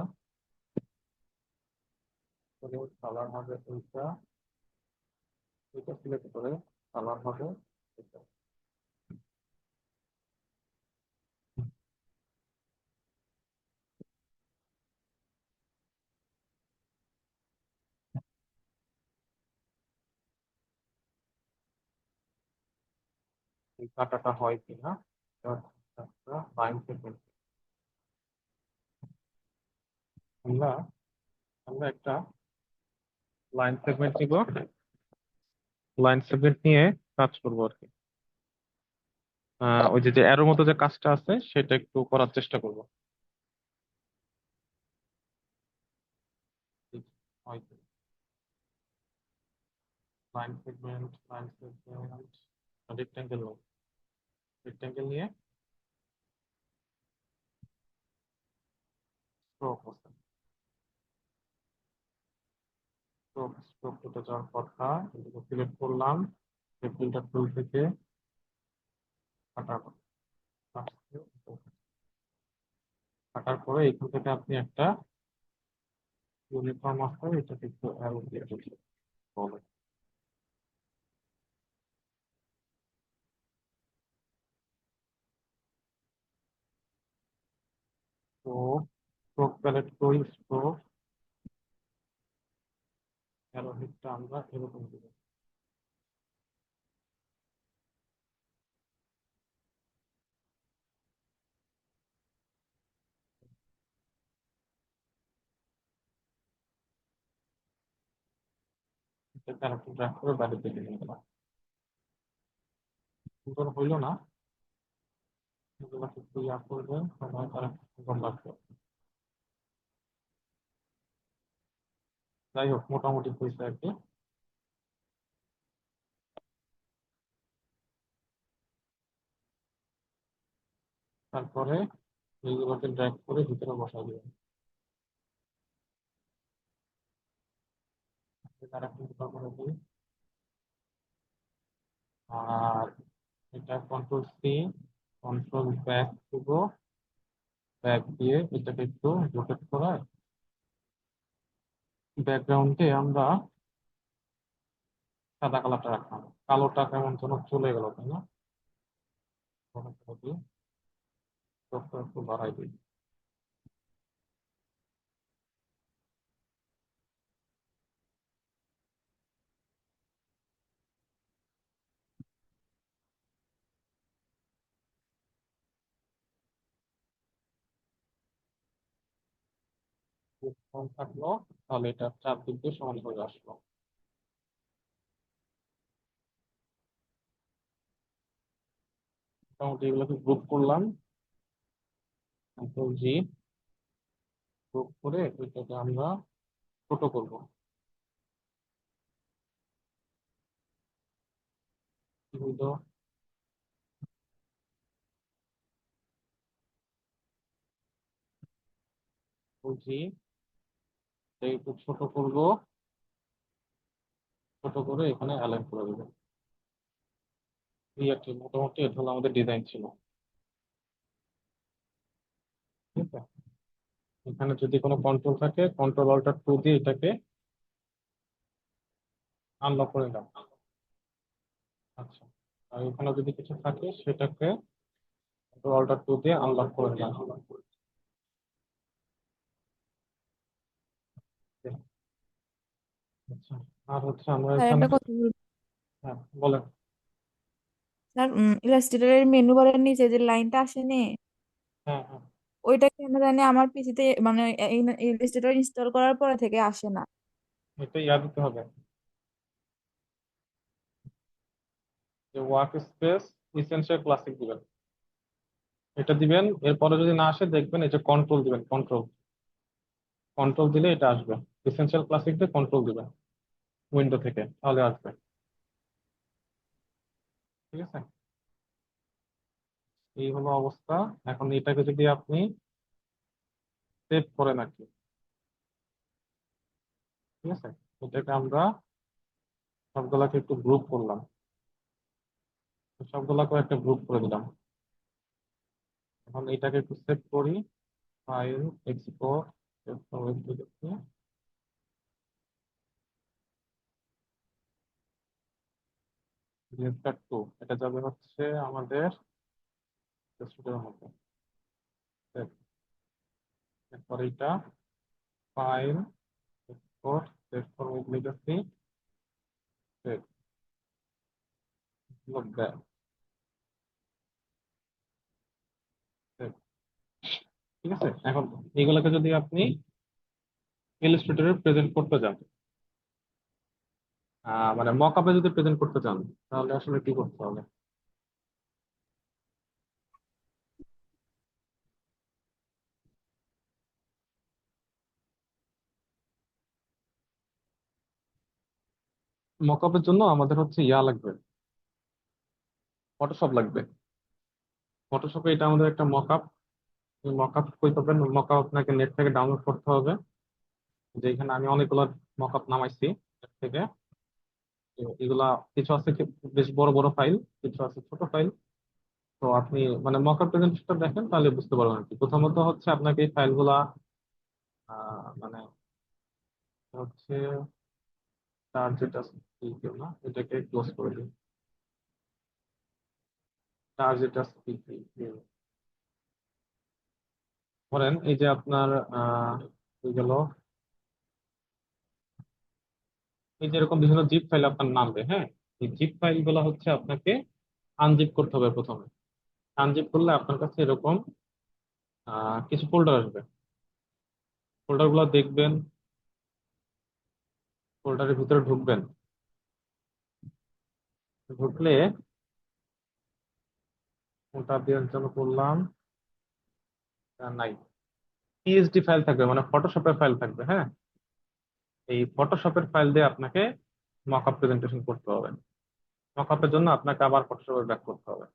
কালার হবে এইটা, এটা সিলেক্ট করে কালার হবে এটা। এই কাটাটা হয় কিনা একটা লাইন সেগমেন্ট। আমরা আমরা একটা লাইন সেগমেন্ট নিব, লাইন সেগমেন্ট নিয়ে কাজ করবো আর কি। ওই যে যে অ্যারোর মতো যে কাজটা আছে সেটা একটু করার চেষ্টা করব। লাইন সেগমেন্ট রেক্টেঙ্গেল, রেক্টেঙ্গেল নিয়ে স্ট্রোক আছে, স্ট্রোক স্ট্রোক দুটো যাওয়ার কথা এটাকে সিলেক্ট করলাম, ফিল্টার টুল থেকে কাটার কাটার পরে এখান থেকে আপনি একটা ইউনিফর্ম আছে এটাকে একটু অ্যারো দিয়ে দিতে হবে। তো স্ট্রোক প্যালেট কই, স্ট্রোক অ্যারো হেডটা আমরা এরকম দিব। এটাকে আরেকটু ড্র্যাগ করে বাইরের দিকে নিয়ে গেলাম। সুন্দর হইলো না, এগুলো একটু ইয়া করবেন, সময় তার কম লাগবে। যাই হোক মোটামুটি হয়েছে আর কি। তারপরে এইগুলোকে ড্র্যাগ করে ভিতরে বসাই দিবেন। আর একটা ছোট করে দিই। আর এটা কন্ট্রোল সি, কন্ট্রোল ব্যাক দিব, ব্যাক দিয়ে এটাকে একটু রোটেট করায় ব্যাকগ্রাউন্ডে আমরা সাদা কালারটা রাখলাম, কালোটা কেমন যেন চলে গেল, তাই না? রোটেট করে দিই, চোখটা একটু বাড়াই দিই। কম থাকলো, তাহলে এটা চারদিক দিয়ে সমান হয়ে আসলো। মোটামুটি এগুলোকে গ্রুপ করলাম, কন্ট্রোল জি, গ্রুপ করে এটাকে আমরা ছোট করবো। কি হইলো? জি, একটু ছোট করবো, ছোট করে এখানে অ্যালাইন করে দেবো। এই আর কি, মোটামুটি এটা হলো আমাদের ডিজাইন ছিল। ঠিক আছে, এখানে যদি কোনো কন্ট্রোল থাকে, কন্ট্রোল অল্টার টু দিয়ে এটাকে আনলক করে নিলাম। আচ্ছা, আর এখানে যদি কিছু থাকে সেটাকে কন্ট্রোল অল্টার টু দিয়ে আনলক করে নিলাম। আচ্ছা, আর হচ্ছে আমরা স্যার এখানে, একটা কথা বলবো। হ্যাঁ বলেন। স্যার ইলাস্ট্রেটরের মেনু বারের নিচে যে লাইনটা আসেনি, হ্যাঁ হ্যাঁ, ওইটা কেন জানি আমার পিসিতে মানে ইলাস্ট্রেটর ইনস্টল করার পরে থেকে আসে না। এটা ইয়াদ দিতে হবে যে ওয়ার্ক স্পেস ইসেনশিয়াল ক্লাসিক দিবেন, এটা দিবেন। এরপরে যদি না আসে দেখবেন এই যে কন্ট্রোল দিবেন, কন্ট্রোল, কন্ট্রোল দিলে এটা আসবে। এসেনশিয়াল ক্লাসিক দিয়ে কন্ট্রোল দিবেন উইন্ডো থেকে, তাহলে আসবে। ঠিক আছে, এই হলো অবস্থা। এখন এটাকে যদি আপনি সেভ করেন আর কি, ঠিক আছে, এটাকে আমরা সবগুলাকে একটু গ্রুপ করলাম, সবগুলাকে একটা গ্রুপ করে দিলাম। এখন এটাকে একটু সেভ করি, ফাইল, এক্সপোর্ট, টু, এটা যাবে হচ্ছে আমাদের স্টুডিওর মধ্যে। Save। এরপর এটা file, export, save for with Legacy, save, load back, save. ঠিক আছে, এখন এগুলোকে যদি আপনি ইলাস্ট্রেটরে প্রেজেন্ট করতে চান, মানে মকআপে যদি প্রেজেন্ট করতে চান, তাহলে আসলে কি করতে হবে? মকআপের জন্য আমাদের হচ্ছে ইয়া লাগবে, ফটোশপ লাগবে। ফটোশপে এটা আমাদের একটা মকআপ, মকআপ কই পাবেন? মকআপ আপনাকে নেট থেকে ডাউনলোড করতে হবে, যেখানে আমি অনেকগুলো মকআপ নামাইছি এর থেকে। তো এগুলা কিছু আছে বেশ বড় বড় ফাইল, কিছু আছে ছোট ফাইল। তো আপনি মানে মকআপ প্রেজেন্টেশনটা দেখেন, তাহলে বুঝতে পারবেন আর কি। প্রথমত হচ্ছে আপনাকে এই ফাইলগুলা মানে হচ্ছে তার যেটা কেউ না, এটাকে ক্লোজ করে দিন। তার যেটা ধরেন এই যে আপনার হয়ে গেল, এই যে এরকম বিভিন্ন জিপ ফাইল আপনার নামবে, হ্যাঁ। এই জিপ ফাইল গুলো হচ্ছে আপনাকে আনজিপ করতে হবে প্রথমে। আনজিপ করলে আপনার কাছে এরকম কিছু ফোল্ডার আসবে। ফোল্ডার গুলো দেখবেন, ফোল্ডারের ভিতরে ঢুকবেন, ঢুকলে ওটা দেওয়ার জন্য করলাম, নাই, পিএসডি ফাইল থাকবে, মানে ফটোশপের ফাইল থাকবে, হ্যাঁ। এই ফটোশপের ফাইল দিয়ে আপনাকে মকআপ প্রেজেন্টেশন করতে হবে। মকআপের জন্য আপনাকে আবার ফটোশপে ব্যাক করতে হবে।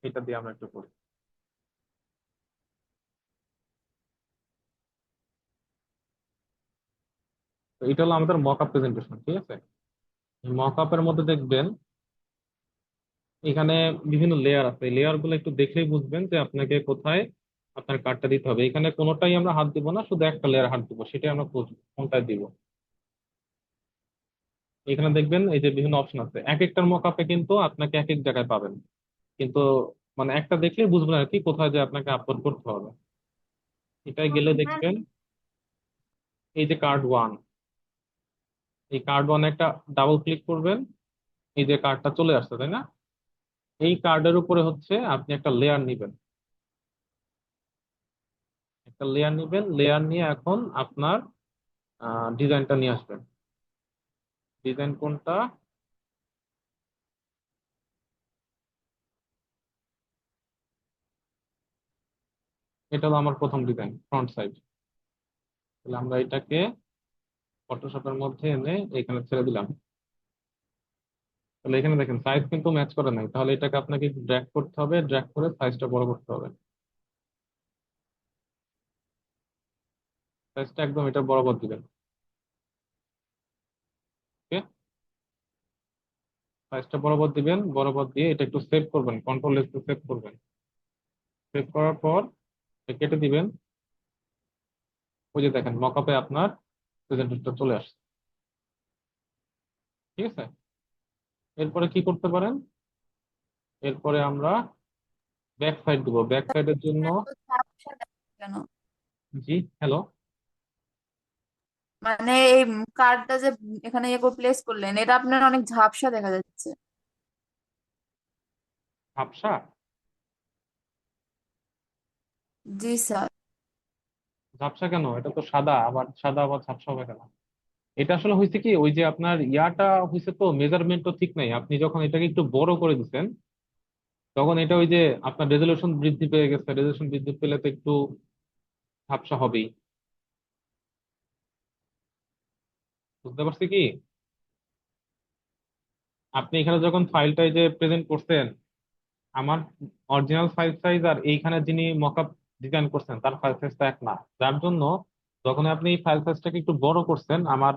এটা দিয়ে আমরা একটু করি। তো এটা হলো আমাদের মক আপ প্রেজেন্টেশন, ঠিক আছে। মক আপের মধ্যে দেখবেন এখানে বিভিন্ন লেয়ার আছে, এই লেয়ার গুলো একটু দেখলেই বুঝবেন যে আপনাকে কোথায় আপনার কার্ডটা দিতে হবে। এখানে কোনোটাই আমরা হাত দিব না, শুধু একটা লেয়ার হাত দিব, সেটাই আমরা খুঁজবো কোনটায় দিব। এখানে দেখবেন এই যে বিভিন্ন অপশন আছে, এক একটার মকআপে কিন্তু আপনাকে এক এক জায়গায় পাবেন, কিন্তু মানে একটা দেখলেই বুঝবেন আর কি কোথায় যে আপনাকে আপলোড করতে হবে। এটাই গেলে দেখবেন এই যে কার্ড ওয়ান, এই কার্ড ওয়ানে একটা ডাবল ক্লিক করবেন, এই যে কার্ডটা চলে আসছে তাই না। এই কার্ডের উপরে হচ্ছে আপনি একটা লেয়ার নিবেন, একটা লেয়ার নিবেন, লেয়ার নিয়ে এখন আপনার ডিজাইনটা নিয়ে আসবেন। ডিজাইন কোনটা? এটা হলো আমার প্রথম ডিজাইন, ফ্রন্ট সাইড। তাহলে আমরা এটাকে ফটোশপের মধ্যে এনে এখানে ছেড়ে দিলাম। তাহলে এখানে দেখেন সাইজ কিন্তু ম্যাচ করে নাই, তাহলে এটাকে আপনাকে ড্র্যাগ করতে হবে, ড্র্যাগ করে সাইজটা বড় করতে হবে। সাইজটা একদম এটা বরাবর দিবেন। ওকে, সাইজটা বরাবর দিবেন, বরাবর দিয়ে এটা একটু সেভ করবেন, কন্ট্রোল এস সেভ করবেন। সেভ করার পর এটা কেটে দিবেন। ওই যে দেখেন মকআপে আপনার প্রেজেন্টেশনটা চলে আসছে, ঠিক আছে। এরপরে কি করতে পারেন, এরপরে আমরা ব্যাক সাইড দিব, ব্যাক সাইডের জন্য। এত ঝাপসা দেখাচ্ছে কেন? জি, হ্যালো। মানে এই কার্ডটা যে এখানে প্লেস করলেন, এটা আপনার অনেক ঝাপসা দেখা যাচ্ছে। ঝাপসা? জি স্যার। ঝাপসা কেন? এটা তো সাদা, আবার সাদা আবার ঝাপসা হবে কেন? এটা আসলে হয়েছে কি, ওই যে আপনার ইয়াটা হয়েছে, তো মেজারমেন্টও ঠিক নাই। আপনি যখন এটাকে একটু বড় করে দিচ্ছেন তখন এটা ওই যে আপনার রেজলিউশন বৃদ্ধি পেয়ে গেছে, রেজলিউশন বৃদ্ধি পেলে তো একটু ঝাপসা হবেই। বুঝতে পারছি কি, আপনি এখানে যখন ফাইলটা এই যে প্রেজেন্ট করছেন, আমার অরিজিনাল ফাইল সাইজ আর এইখানে যিনি মকআপ ডিজাইন করছেন তার ফাইল সাইজটা এক না, যার জন্য যখন আপনি এই ফাইল সাইজটাকে একটু বড় করছেন আমার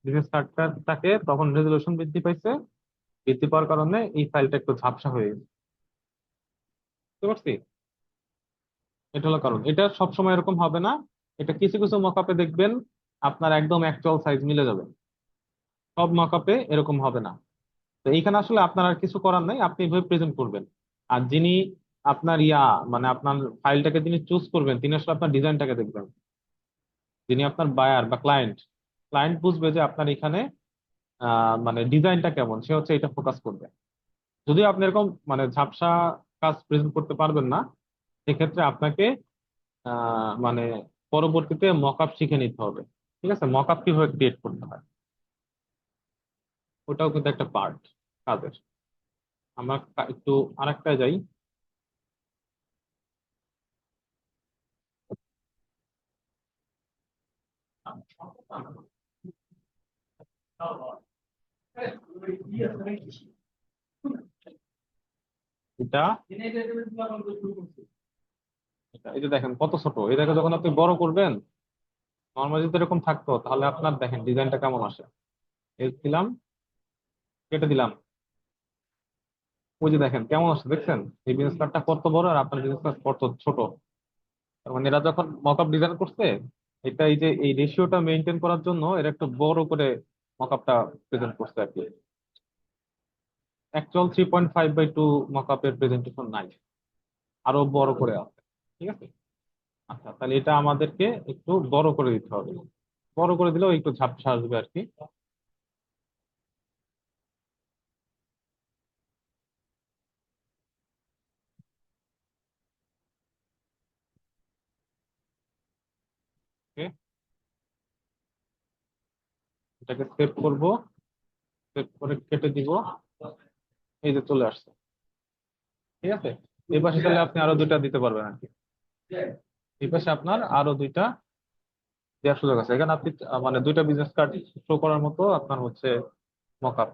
বিজনেস কার্ডটাকে, তখন রেজলিউশন বৃদ্ধি পাইছে, বৃদ্ধি পাওয়ার কারণে এই ফাইলটা একটু ঝাপসা হয়ে গেছে। বুঝতে পারছি, এটা হলো কারণ। এটা সবসময় এরকম হবে না, এটা কিছু কিছু মকআপে দেখবেন আপনার একদম অ্যাকচুয়াল সাইজ মিলে যাবে, সব মকআপে এরকম হবে না। তো এইখানে আসলে আপনার আর কিছু করার নাই, আপনি এভাবে প্রেজেন্ট করবেন। আর যিনি আপনার মানে আপনার ফাইলটাকে যিনি চুজ করবেন তিনি আসলে আপনার ডিজাইনটাকে দেখবেন। যিনি আপনার বায়ার বা ক্লায়েন্ট, ক্লায়েন্ট বুঝবে যে আপনার এখানে মানে ডিজাইনটা কেমন, সে হচ্ছে এটা ফোকাস করবে। যদিও আপনি এরকম মানে ঝাপসা কাজ প্রেজেন্ট করতে পারবেন না, সেক্ষেত্রে আপনাকে মানে পরবর্তীতে মকআপ শিখে নিতে হবে, ঠিক আছে। মকআপ কিভাবে ক্রিয়েট করতে হয় ওটাও কিন্তু একটা পার্ট কাজের। আমরা একটু আরেকটা যাই। এটা এই যে দেখেন কত ছোট, এটাকে যখন আপনি বড় করবেন, নর্মালি যদি এরকম থাকতো তাহলে আপনার দেখেন ডিজাইনটা কেমন আসে। এই দিলাম, কেটে দিলাম, ওই যে দেখেন কেমন আসছে, দেখছেন এই বিজনেস কার্ডটা কত বড় আর আপনার বিজনেস কার্ড কত ছোট। তার মানে এরা যখন মকআপ ডিজাইন করছে, এটা এই যে এই রেশিওটা মেনটেন করার জন্য এরা একটু বড় করে মকআপটা প্রেজেন্ট করছে আর কি। অ্যাকচুয়াল 3.5/2 মকআপের প্রেজেন্টেশন নাই, আরো বড় করে আছে, ঠিক আছে। আচ্ছা, তাহলে এটা আমাদেরকে একটু বড় করে দিতে হবে, বড় করে দিলেও একটু ঝাপসা আসবে আর কি। ওকে, এটাকে সেভ করব, সেভ করে কেটে দিব, এই যে চলে আসছে, ঠিক আছে। এই পাশে তাহলে আপনি আরো দুইটা দিতে পারবেন আর কি। এই পাশে আপনার আরো দুইটা দেওয়ার সুযোগ আছে, এখানে আপনি মানে দুইটা বিজনেস কার্ড শো করার মতো আপনার হচ্ছে মকআপ।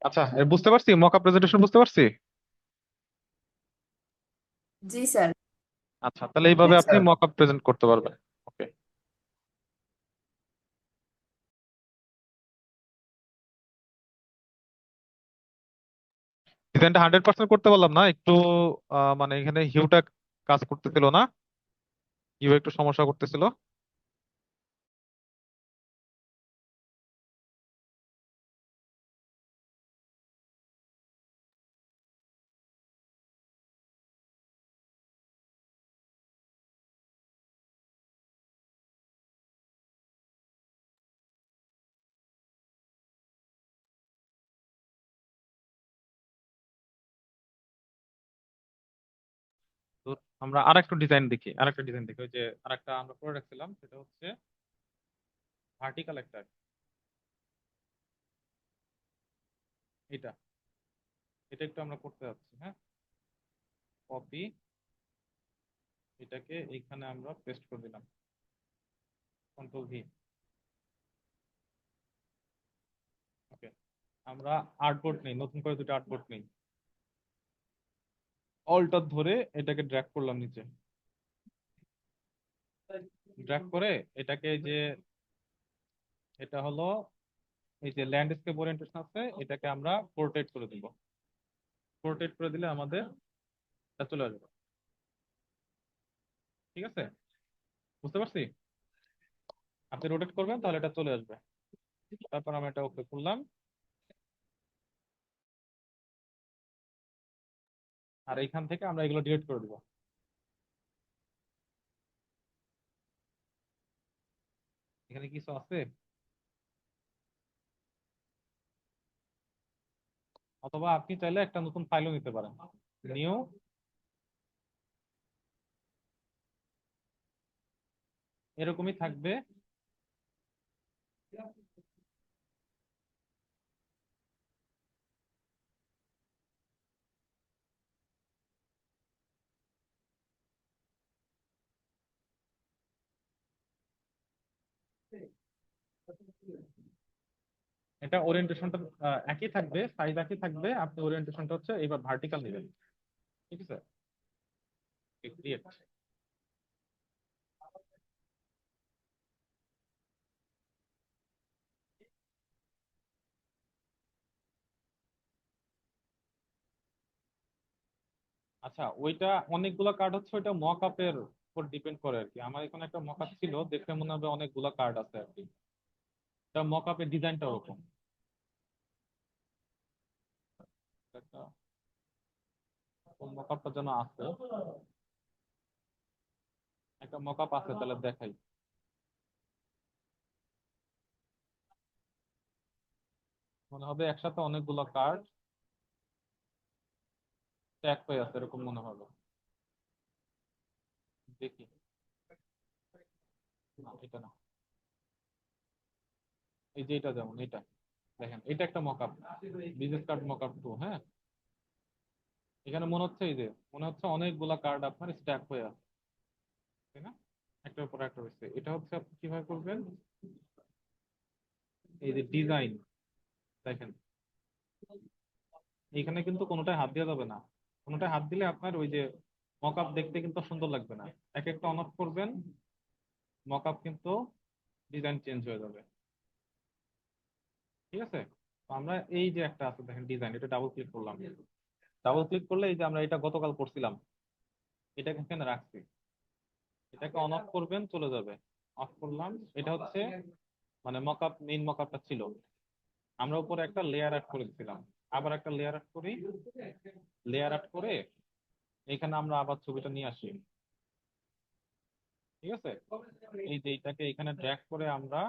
আচ্ছা, বুঝতে পারছি, মক আপ প্রেজেন্টেশন বুঝতে পারছি। জি স্যার। আচ্ছা, তাহলে এইভাবে জি আপনি স্যার। মক আপ প্রেজেন্ট করতে পারবেন। ওকে। ডিজাইনটা 100% করতে পারলাম না একটু, মানে এখানে হিউটা কাজ করতেছিল না, হিউ একটু সমস্যা করতেছিল। তো আমরা আরেকটা ডিজাইন দেখি, ওই যে আরেকটা আমরা করে রাখছিলাম, সেটা হচ্ছে ভার্টিক্যাল একটা, এটা এটা একটু আমরা করতে যাচ্ছি। হ্যাঁ, কপি, এটাকে এইখানে আমরা পেস্ট করে দিলাম, কন্ট্রোল V। ওকে, আমরা আর্টবোর্ড নেই, নতুন করে দুটো আর্টবোর্ড নেই, অল্টার ধরে এটাকে ড্র্যাগ করলাম নিচে, ড্র্যাগ করে এটাকে যে, এটা হলো এই যে ল্যান্ডস্কেপ ওরিয়েন্টেশন আছে, এটাকে আমরা পোর্ট্রেট করে দিব। পোর্ট্রেট করে দিলে আমাদের এটা চলে আসবে। ঠিক আছে, বুঝতে পারছি। আপনি রোটেট করবেন তাহলে এটা চলে আসবে। তারপর আমরা এটা ওকে করলাম, আর এইখান থেকে আমরা এগুলো ডিলিট করে দিব। এখানে কিছু আছে, অথবা আপনি চাইলে একটা নতুন ফাইলও নিতে পারেন, নিউ, এরকমই থাকবে। এটা ওরিয়েন্টেশনটা একই থাকবে, সাইজ একই থাকবে, আপনি ওরিয়েন্টেশনটা হচ্ছে এবার ভার্টিক্যাল নেবেন। ঠিক আছে, ক্রিয়েট। আচ্ছা, ওইটা অনেকগুলা কার্ড হচ্ছে, ওইটা মক আপের উপর ডিপেন্ড করে আর কি। আমার এখানে একটা মক আপ ছিল, দেখে মনে হবে অনেকগুলা কার্ড আছে আর কি। এটা মক আপের ডিজাইনটা ওরকম। একটা মক আপটা যেন আছে, একটা মক আপ আছে, তাহলে দেখাই। মনে হবে একসাথে অনেকগুলা কার্ড ট্যাগ হয়ে আছে, এরকম মনে হবে। দেখি, না এটা না, এই যে এটা, যেমন এটা দেখেন, এটা একটা মকআপ, বিজনেস কার্ড মকআপ 2। হ্যাঁ, এখানে মনে হচ্ছে এই যে, মনে হচ্ছে অনেকগুলা কার্ড আপনার স্ট্যাক হয়ে আছে, তাই না? একটার উপর একটা রয়েছে। এটা হচ্ছে আপনি কিভাবে করবেন, এই যে ডিজাইন দেখেন, এখানে কিন্তু কোনোটায় হাত দেওয়া যাবে না। কোনোটায় হাত দিলে আপনার ওই যে মকআপ দেখতে কিন্তু সুন্দর লাগবে না। এক একটা অন অফ করবেন, মকআপ কিন্তু ডিজাইন চেঞ্জ হয়ে যাবে। ঠিক আছে, তো আমরা এই যে একটা আছে দেখেন ডিজাইন, এটা ডাবল ক্লিক করলাম, ডাবল ক্লিক করলে এই যে আমরা এটা গতকাল করছিলাম, এটাকে এখানে রাখছি। এটাকে অন অফ করবেন, চলে যাবে। অফ করলাম, এটা হচ্ছে মানে মকআপ, মেইন মকআপটা ছিল। আমরা উপরে একটা লেয়ার অ্যাড করে দিছিলাম, আবার একটা লেয়ার অ্যাড করি, লেয়ার অ্যাড করে এখানে আমরা আবার ছবিটা নিয়ে আসি। ঠিক আছে, এই যে এটাকে এখানে ড্র্যাগ করে আমরা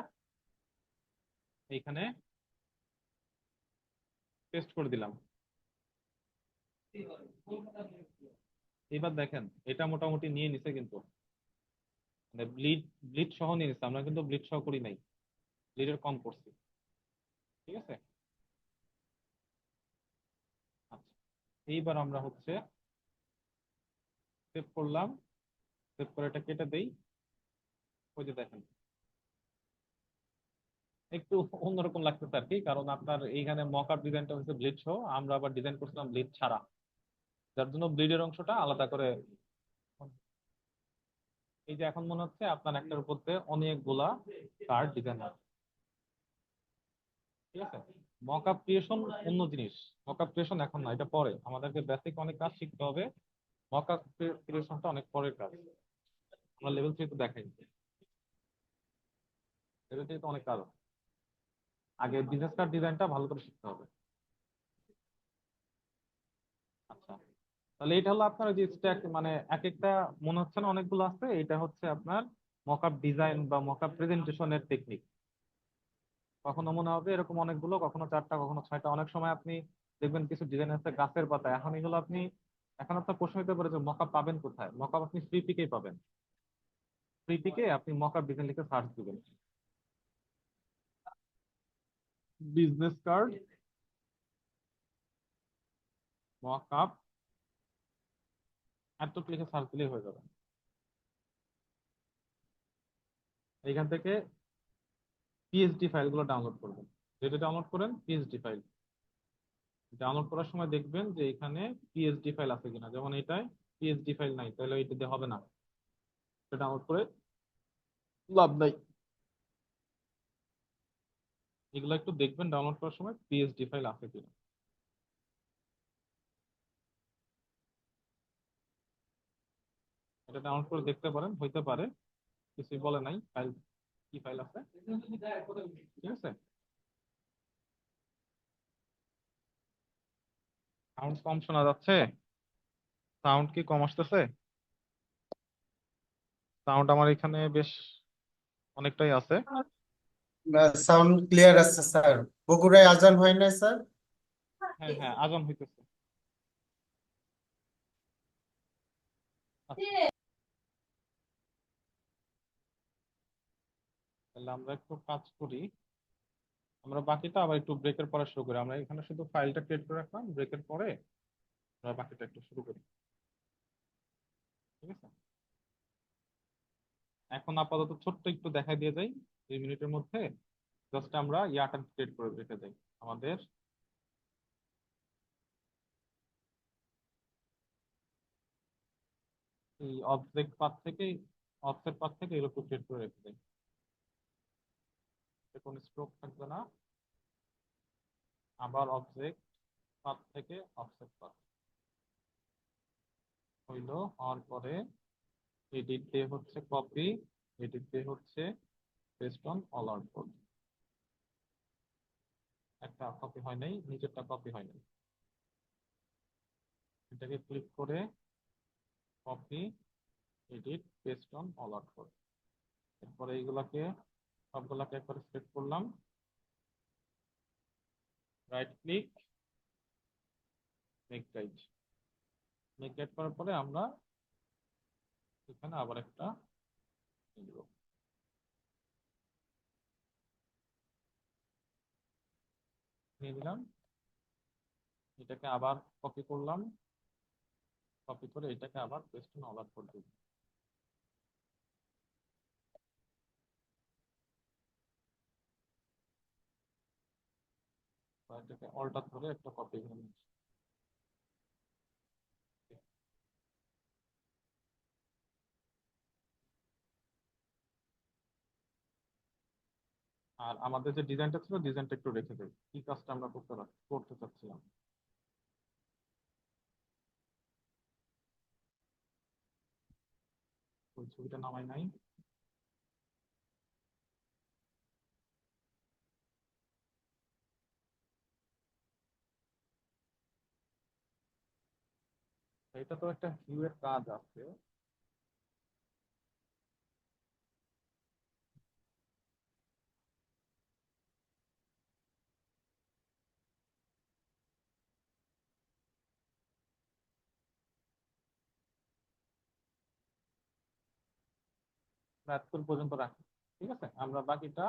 এইখানে পেস্ট করে দিলাম। এবার দেখেন এটা মোটামুটি নিয়ে নিছে, কিন্তু মানে ব্লিড ব্লিড সহ নিয়ে নিছে, আমরা কিন্তু ব্লিড সহ করি নাই, ব্লিডের কম করছি। ঠিক আছে, আচ্ছা, এইবার আমরা হচ্ছে সেভ করলাম, সেভ করে এটা কেটে দেই। ওই যে দেখেন, একটু অন্যরকম লাগতেছে আর কি, কারণ আপনার এইখানে মকআপ ডিজাইনটা হচ্ছে ব্লিড সহ, আমরা আবার ডিজাইন করছিলাম ব্লিড ছাড়া, যার জন্য ব্লিডের অংশটা আলাদা করে। এই যে এখন মনে হচ্ছে আপনার একটার উপর দিয়ে অনেকগুলা কার্ড ডিজাইন আছে, ঠিক আছে। মকআপ ক্রিয়েশন অন্য জিনিস, মকআপ ক্রিয়েশন এখন না, এটা পরে, আমাদেরকে বেসিক অনেক কাজ শিখতে হবে। মকআপ ক্রিয়েশনটা অনেক পরের কাজ, আমরা লেভেল 3 তে দেখাই, লেভেল 3 তে অনেক কাজ আছে। আগে বিজনেস কার্ড ডিজাইনটা ভালো করে শিখতে হবে। আচ্ছা, তাহলে এটা হলো আপনার যে স্ট্যাক, মানে এক একটা মনে হচ্ছে না অনেকগুলো আছে, এটা হচ্ছে আপনার মকআপ ডিজাইন বা মকআপ প্রেজেন্টেশনের টেকনিক। কখনো মনে হবে এরকম অনেকগুলো, কখনো 4টা, কখনো 6টা। অনেক সময় আপনি দেখবেন কিছু ডিজাইন আছে গাছের পাতা, এখন এগুলো আপনি, এখন আপনার প্রশ্ন হতে পারে যে মকআপ পাবেন কোথায়। মকআপ আপনি ফ্রি পিকেই পাবেন, ফ্রি পিকে আপনি মকআপ ডিজাইন লিখে সার্চ দিবেন, বিজনেস কার্ড মকআপ এত লিখে সার্চ দিলেই হয়ে যাবে। এইখান থেকে পিএসডি ফাইলগুলো ডাউনলোড করবেন, যেটা ডাউনলোড করেন পিএসডি ফাইল, ডাউনলোড করার সময় দেখবেন যে এখানে পিএসডি ফাইল আছে কিনা। যেমন এটাই পিএসডি ফাইল নাই, তাহলে এটা দিয়ে হবে না, এটা ডাউনলোড করে লাভ নাই। এগুলো একটু দেখবেন ডাউনলোড করার সময় পিএসডি ফাইল আছে কিনা। এটা ডাউনলোড করে দেখতে পারেন, হইতে পারে, কিছুই বলে নাই ফাইল, কি ফাইল আছে, ঠিক আছে। সাউন্ড কম শোনা যাচ্ছে, সাউন্ড কি কম আসতেছে? সাউন্ড আমার এখানে বেশ অনেকটাই আছে। সাউন্ড ক্লিয়ার আছে স্যার। বগুড়ায় আজান হয় না স্যার? হ্যাঁ হ্যাঁ, আজান হইতেছে। আচ্ছা, তাহলে আমরা একটু কাজ করি, আমরা বাকিটা আবার একটু ব্রেকের পরে শুরু করি। আমরা এখানে শুধু ফাইলটা ক্রিয়েট করে রাখলাম, ব্রেকের পরে আমরা বাকিটা একটু শুরু করি, ঠিক আছে। এখন আপাতত ছোট্ট একটু দেখাই দিয়ে যাই 2 মিনিটের মধ্যে, জাস্ট আমরা ইয়াটা ক্রিয়েট করে রেখে যাই আমাদের। এই অবজেক্ট পাথ থেকে, অফসেট পাথ থেকে এগুলো ক্রিয়েট করে রেখে যাই, কোনো স্ট্রোক থাকবে না। আবার অবজেক্ট পাথ থেকে অফসেট পাথ হইলো, হওয়ার পরে এডিট দিয়ে হচ্ছে কপি, এডিট দিয়ে হচ্ছে পেস্ট অন অল আউটপুট। একটা কপি হয় নাই, নিচেরটা কপি হয় নাই, এটাকে ক্লিক করে copy, edit, paste on all output. এরপরে এইগুলাকে সবগুলাকে একবারে সিলেক্ট করলাম, right click, make guide. Make guide করার পরে আমরা এখানে আবার একটা নিয়ে দিব। নিয়ে দিলাম, এটাকে আবার কপি করলাম, কপি করে এটাকে আবার পেস্ট অন অল আউটপুট দিব। তো এটাকে অল্টার ধরে একটা কপি করে নিচ্ছি। আর আমাদের যে ডিজাইনটা ছিল, ডিজাইনটা একটু রেখে দেই, কি কাজটা আমরা করতে চাচ্ছিলাম। ওই ছবিটা নামাই নাই, এটা তো একটা ভিউ এর কাজ আছে। এতক্ষণ পর্যন্ত রাখি, ঠিক আছে, আমরা বাকিটা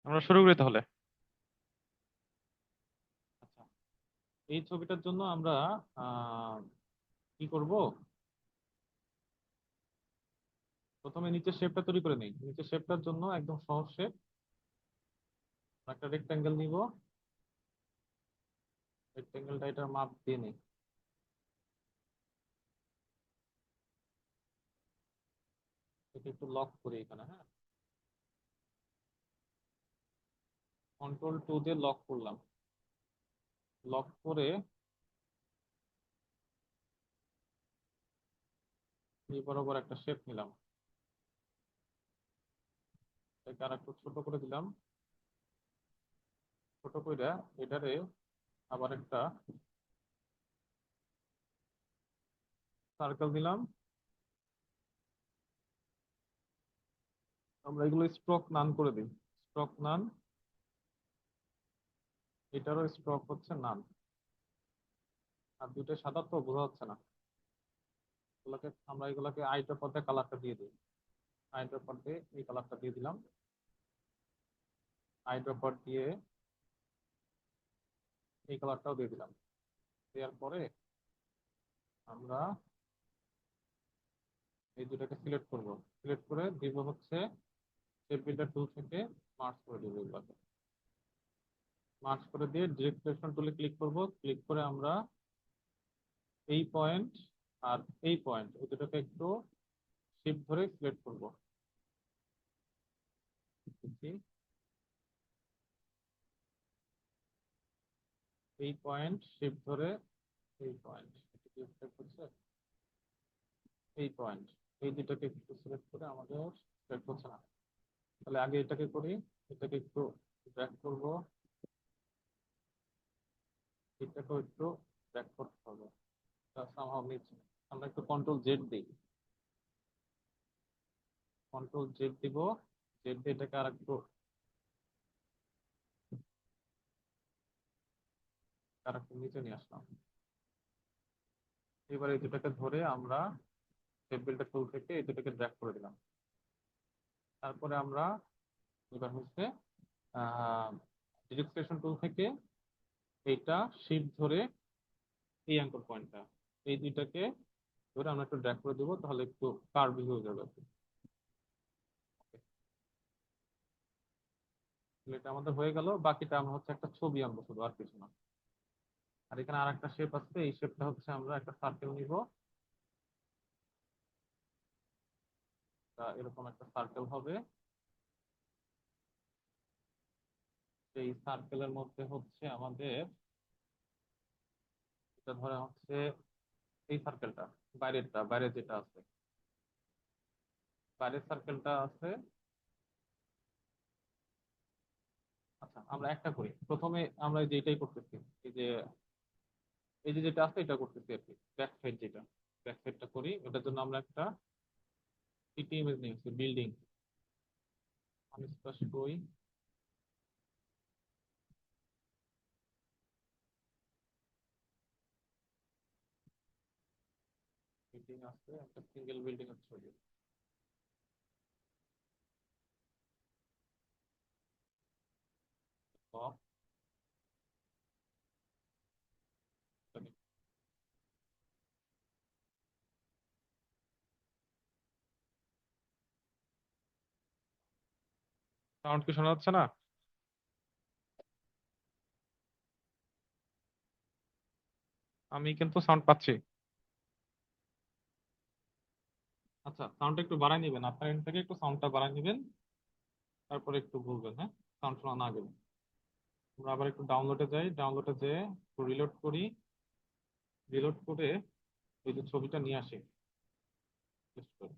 আমরা শুরু করি তাহলে। আচ্ছা, এই ছবিটার জন্য আমরা আহ কি করব, প্রথমে নিচের শেপটা তৈরি করে নিই। নিচের শেপটার জন্য একদম সহজ শেপ, একটা রেক্ট্যাঙ্গেল নিব। রেক্ট্যাঙ্গেলটা এটার মাপ দিয়ে নিই। এটা একটু লক করি এখানে, হ্যাঁ, কন্ট্রোল 2 দিয়ে লক করলাম। লক করে এই বরাবর একটা শেপ নিলাম, এটাকে আর একটু ছোট করে দিলাম। ছোট কইরা এটারে আবার একটা সার্কেল দিলাম। আমরা এগুলো স্ট্রোক নান করে দিই। স্ট্রোক নান, এটারও স্ট্রোক হচ্ছে নান। আর দুইটা সাদা তো বোঝা যাচ্ছে না, আমরা এগুলোকে আইটার পথে কালারটা দিয়ে দিই। আইটার পথে এই কালারটা দিয়ে দিলাম। আইটার পথ দিয়ে এই কালারটাও দিয়ে দিলাম। দেওয়ার পরে আমরা এই দুটাকে সিলেক্ট করব। সিলেক্ট করে দিব হচ্ছে শেপ বিল্ডার টুল থেকে মার্জ করে দিব এগুলোকে। মার্জ করে দিয়ে ডিরেক্ট সিলেকশন টুলে ক্লিক করব। ক্লিক করে আমরা এই পয়েন্ট আর এই পয়েন্ট, এই দুটোকে একটু শিফট ধরে সিলেক্ট করব। দেখি, এই পয়েন্ট শিফট ধরে এই পয়েন্ট, এটা কি সিলেক্ট হচ্ছে? এই পয়েন্ট, এই দুটোকে একটু সিলেক্ট করে আমাদের সিলেক্ট হচ্ছে না। তাহলে আগে এটাকে করি, এটাকে একটু ড্র্যাগ করব, এটাকেও একটু ড্র্যাগ করতে হবে। সামহাও নিচ্ছে না। আমরা একটু কন্ট্রোল জেড দিই। কন্ট্রোল জেড দিব। জেড দিয়ে এটাকে আর একটু নিচে নিয়ে আসলাম। এবার এই দুটাকে ধরে আমরা শেপ বিল্ডার টুল থেকে এই দুটাকে ড্র্যাগ করে দিলাম। তারপরে আমরা এবার হচ্ছে ডিরেক্ট্রেশন টুল থেকে এইটা শিফট ধরে এই অ্যাঙ্কর পয়েন্টটা, এই দুইটাকে ধরে আমরা একটু ড্র্যাগ করে দেবো, তাহলে একটু কার্ভি হয়ে যাবে আর কি। তাহলে এটা আমাদের হয়ে গেল। বাকিটা আমরা হচ্ছে একটা ছবি আনবো শুধু, আর কিছু না। আর এখানে আর একটা শেপ আছে, এই শেপটা হচ্ছে আমরা একটা সার্কেল নিব। এরকম একটা সার্কেল হবে। এই সার্কেলের মধ্যে হচ্ছে আমাদের, এটা ধরে হচ্ছে এই সার্কেলটা, বাইরে যেটা আছে, বাইরের সার্কেলটা আছে। আচ্ছা, আমরা একটা করি প্রথমে। আমরা এই যে এটাই করতেছি, এই যে এই যে যেটা আছে এটা করতেছি আর কি। ব্যাক সাইড যেটা, ব্যাক সাইডটা করি। ওটার জন্য আমরা একটা সিটি ইমেজ নিয়েছি, বিল্ডিং। আমি স্পেস করি, বিল্ডিং আছে, একটা সিঙ্গেল বিল্ডিং এর ছবি। সাউন্ড কি শোনা যাচ্ছে না? আমি কিন্তু সাউন্ড পাচ্ছি। আচ্ছা, সাউন্ডটা একটু বাড়াই নিবেন, আপনার এন্ড থেকে একটু সাউন্ডটা বাড়াই নিবেন, তারপরে একটু বলবেন, হ্যাঁ, সাউন্ড শোনা না গেলে। আমরা আবার একটু ডাউনলোডে যাই, ডাউনলোডে যেয়ে একটু রিলোড করি। রিলোড করে এই যে ছবিটা নিয়ে আসি, পেস্ট করি।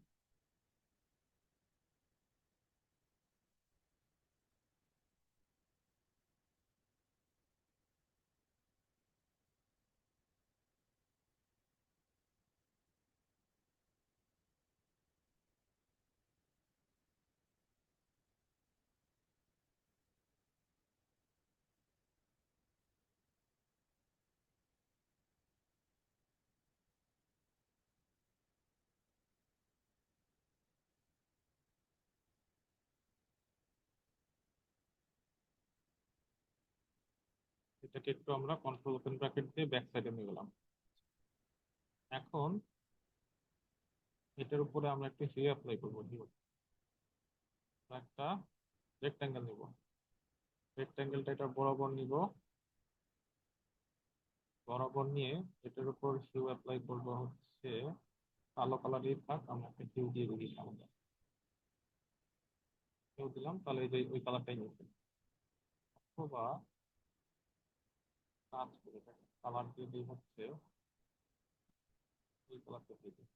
এটাকে একটু আমরা কন্ট্রোল ওপেন ব্র্যাকেট দিয়ে ব্যাক সাইডে নিয়ে গেলাম। এখন এটার উপরে আমরা একটু হিউ অ্যাপ্লাই করবো। হিউ একটা রেক্ট্যাঙ্গেল নিব, রেক্ট্যাঙ্গেলটা এটা বরাবর নিব, বরাবর নিয়ে এটার উপর হিউ অ্যাপ্লাই করবো হচ্ছে কালো কালারই থাক, আমরা একটা হিউ দিয়ে দিই সামনে। হিউ দিলাম, তাহলে এই যে ওই কালারটাই নিচ্ছে। অথবা কাজ করে কালার দিয়ে দিই হচ্ছে এই কালারটা দিয়ে দিই।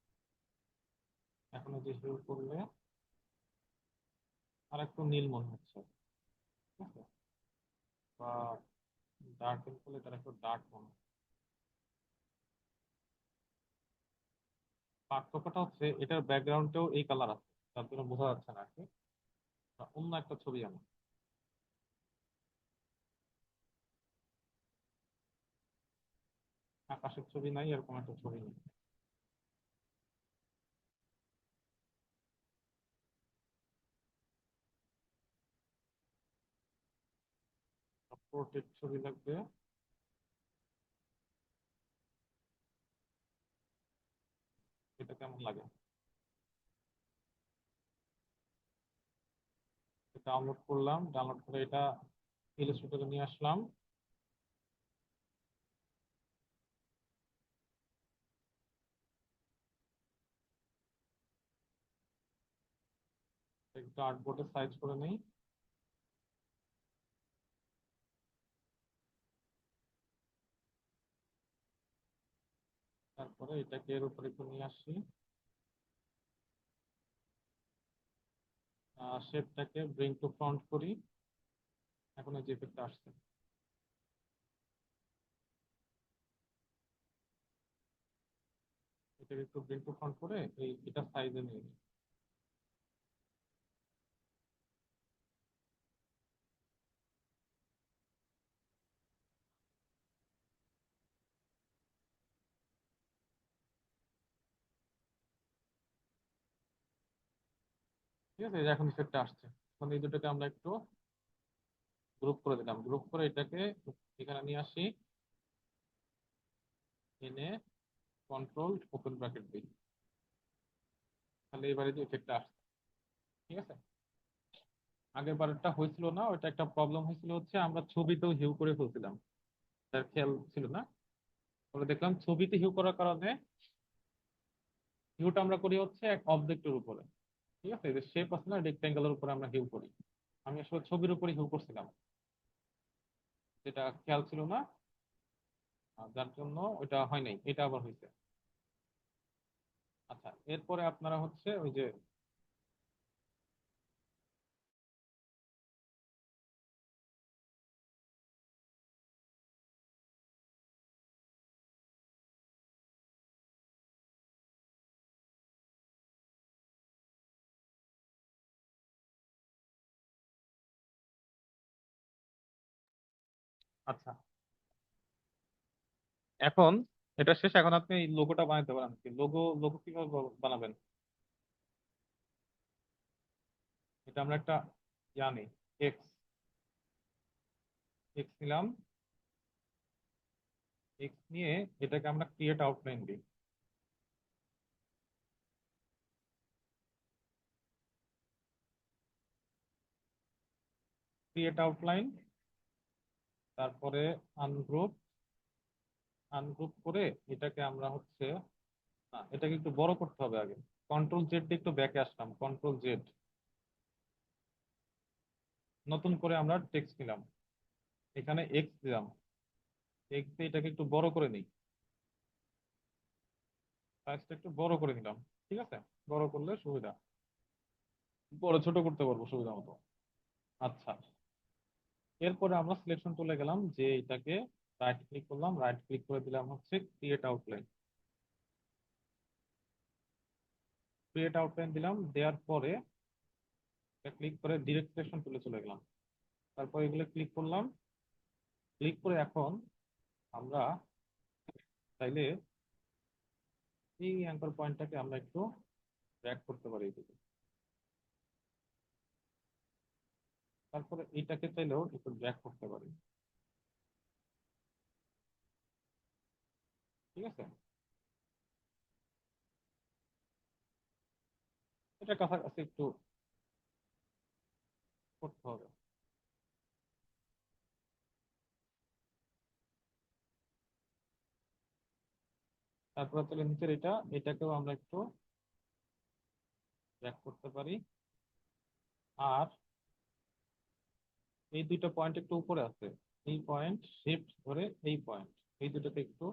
এখন এই যে হিউ করলে আর একটু নীল মনে হচ্ছে, ঠিক আছে? বা ডার্ক করলে তার একটু ডার্ক মনে হচ্ছে। পার্থক্যটা হচ্ছে এটার ব্যাকগ্রাউন্ডেও এই কালার আছে, তার জন্য বোঝা যাচ্ছে না আর কি। অন্য একটা ছবি আনি, আকাশের ছবি নাই, এরকম একটা ছবি নেই। পোর্ট্রেট ছবি লাগবে। এটা কেমন লাগে? ডাউনলোড করলাম, ডাউনলোড করে এটা ইলাস্ট্রেটরে নিয়ে আসলাম। একটু আর্টবোর্ডে সাইজ করে নেই। তারপরে এটাকে এর উপরে একটু নিয়ে আসি, শেপটাকে ব্রিং টু ফ্রন্ট করি। এখন এই যে ইফেক্টটা আসছে, এটাকে একটু ব্রিং টু ফ্রন্ট করে এটা সাইজে নিয়ে নিই। ঠিক আছে, এই যে এখন ইফেক্টটা আসছে। এখন এই দুটোকে আমরা একটু গ্রুপ করে দিলাম, গ্রুপ করে এটাকে এখানে নিয়ে আসি, এনে কন্ট্রোল ওপেন ব্র্যাকেট দিই। তাহলে এবারে যে ইফেক্টটা আসছে, ঠিক আছে? আগের বারেরটা হয়েছিল না, ওইটা একটা প্রবলেম হয়েছিল হচ্ছে আমরা ছবিতেও হিউ করে ফেলছিলাম, তার খেয়াল ছিল না। পরে দেখলাম ছবিতে হিউ করার কারণে হিউটা আমরা করি হচ্ছে এক অবজেক্টের উপরে, ঠিক আছে? যে শেপ আছে না, রেক্টেঙ্গেলের উপরে আমরা হিউ করি। আমি আসলে ছবির উপরে হিউ করছিলাম, যেটা খেয়াল ছিল না, যার জন্য ওইটা হয় নাই, এটা আবার হয়েছে। আচ্ছা, এরপরে আপনারা হচ্ছে ওই যে আচ্ছা, এখন এটা শেষ। এখন আপনি এই লোগোটা বানাতে পারেন। লোগো লোগো কিভাবে বানাবেন? এটা আমরা একটা জানি, এক্স এক্স নিলাম, এক্স নিয়ে এটাকে আমরা ক্রিয়েট আউটলাইন দিই। ক্রিয়েট আউটলাইন, তারপরে আনগ্রুপ, আনগ্রুপ করে এটাকে আমরা হচ্ছে না, এটাকে একটু বড় করতে হবে আগে। কন্ট্রোল জেড দিয়ে একটু ব্যাকে আসলাম, কন্ট্রোল জেড, নতুন করে আমরা টেক্সট নিলাম, এখানে এক্স দিলাম, এক্স দিয়ে এটাকে একটু বড় করে নিই, সাইজটা একটু বড় করে নিলাম। ঠিক আছে, বড় করলে সুবিধা, বড় ছোট করতে পারবো সুবিধা মতো। আচ্ছা, এরপরে আমরা সিলেকশন চলে গেলাম, যে এটাকে রাইট ক্লিক করলাম, রাইট ক্লিক করে দিলাম হচ্ছে ক্রিয়েট আউটলাইন। ক্রিয়েট আউটলাইন দিলাম, দেওয়ার পরে ক্লিক করে ডিরেক্ট সিলেকশন টুলে চলে গেলাম। তারপর এগুলো ক্লিক করলাম, ক্লিক করে এখন আমরা চাইলে এই অ্যাঙ্কর পয়েন্টটাকে আমরা একটু ড্র্যাগ করতে পারি এদিকে। তারপরে এইটাকে চাইলেও একটু ড্র্যাগ করতে পারি। ঠিক আছে, এটা কাছাকাছি একটু করতে হবে। তারপরে তাহলে নিচের এটাকেও আমরা একটু ব্যাক করতে পারি। আর এই দুইটা পয়েন্ট একটু উপরে আছে, এই পয়েন্ট শিফট ধরে এই পয়েন্ট, এই দুটোকে একটু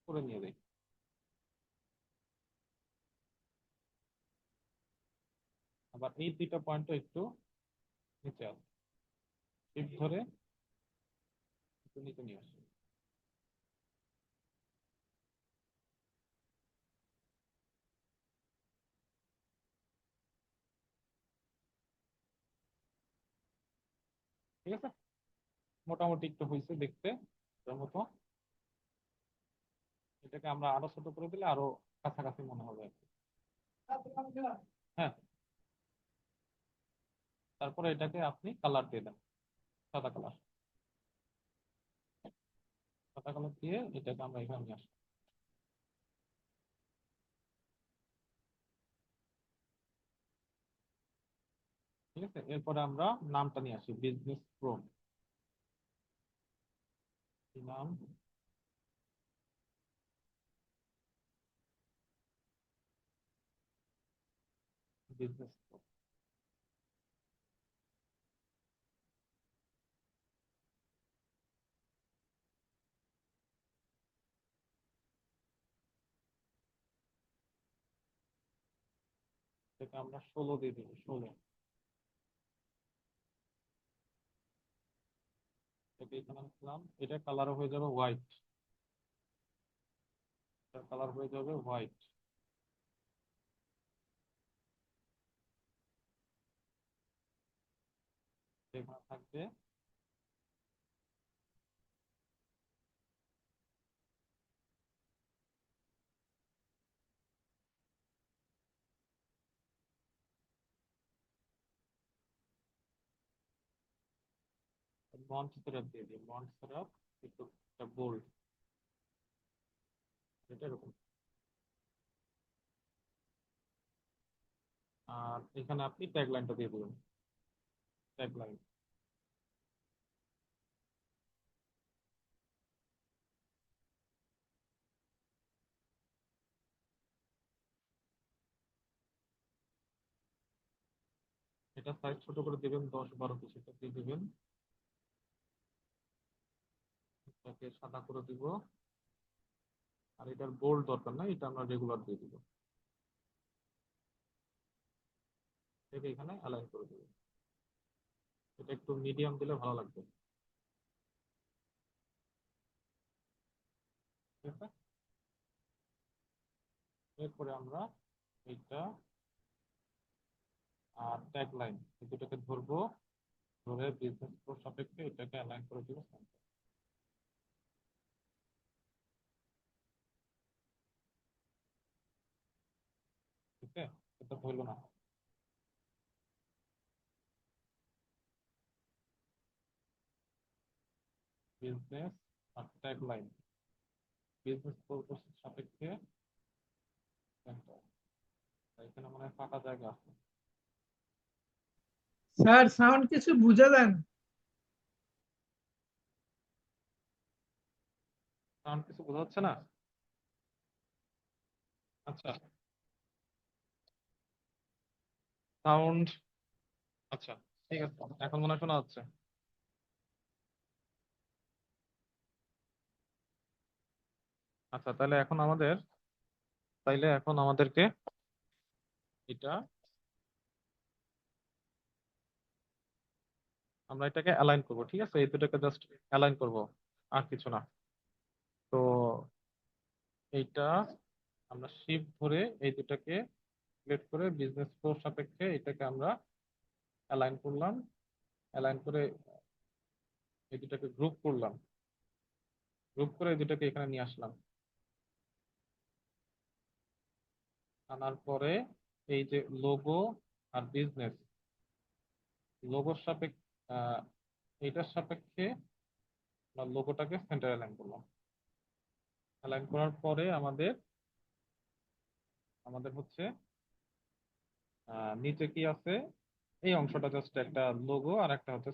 করে নিয়ে যাই। আবার এই দুইটা পয়েন্টও একটু নিচে আছে, শিফট ধরে একটু নিচে নিয়ে আসি। ঠিক আছে, মোটামুটি একটু হয়েছে দেখতে এর মতো। এটাকে আমরা আরো ছোট করে দিলে আরো কাছাকাছি মনে হবে আর কি। হ্যাঁ, তারপরে এটাকে আপনি কালার দিয়ে দেন, সাদা কালার। সাদা কালার দিয়ে এটাকে আমরা এখানে নিয়ে আসি। ঠিক আছে, এরপরে আমরা নামটা নিয়ে আসি, বিজনেস প্রো। নাম বিজনেস প্রো। এটাকে আমরা 16 দিয়ে দিব, 16। এটাকে এখানে আনলাম, এটা কালার হয়ে যাবে হোয়াইট। এটা কালার হয়ে যাবে হোয়াইট। এখানে থাকবে বন্ড সিরাপ দিয়ে দিই, বন্ড সিরাপ একটু বোল্ড, এটা এরকম। আর এখানে আপনি ট্যাগ লাইনটা দিয়ে দিবেন, ট্যাগ লাইন। এটা সাইজ ছোট করে দিবেন, 10-12 পিস এটা দিয়ে দিবেন। এটাকে সাদা করে দিব। আর এটার বোল্ড দরকার নাই, এটা আমরা রেগুলার দিয়ে দিব। এটাকে এখানে অ্যালাইন করে দিব। এটা একটু মিডিয়াম দিলে ভালো লাগবে। ঠিক আছে, এরপরে আমরা এইটা আর ট্যাগ লাইন এই দুটোকে ধরবো, ধরে বিজনেস প্রো সাপেক্ষে এটাকে অ্যালাইন করে দিব center। ঠিক আছে, এটা হইলো না। বিজনেস আর ট্যাগ লাইন, বিজনেস প্রো সাপেক্ষে center। এখানে মনে হয় ফাঁকা জায়গা আছে। স্যার সাউন্ড কিছু বুঝা যায় না। সাউন্ড কিছু বোঝা যাচ্ছে না? আচ্ছা, সাউন্ড, আচ্ছা ঠিক আছে, এখন মনে হয় শোনা যাচ্ছে। আচ্ছা, তাইলে এখন আমাদেরকে এটা, আমরা এটাকে অ্যালাইন করব। ঠিক আছে, এই দুটোকে জাস্ট অ্যালাইন করব, আর কিছু না। তো এইটা আমরা শিফট ধরে এই দুটাকে সিলেক্ট করে বিজনেস প্রো সাপেক্ষে এটাকে আমরা অ্যালাইন করলাম। অ্যালাইন করে এই দুটাকে গ্রুপ করলাম, গ্রুপ করে এই দুটাকে এখানে নিয়ে আসলাম। আনার পরে এই যে লোগো আর বিজনেস, লোগোর সাপেক্ষে এইটার সাপেক্ষে লোগোটাকে সেন্টার অ্যালাইন করলাম। অ্যালাইন করার পরে আমাদের আমাদের হচ্ছে নিচে কি আছে, এই অংশটা জাস্ট একটা লোগো আর একটা হচ্ছে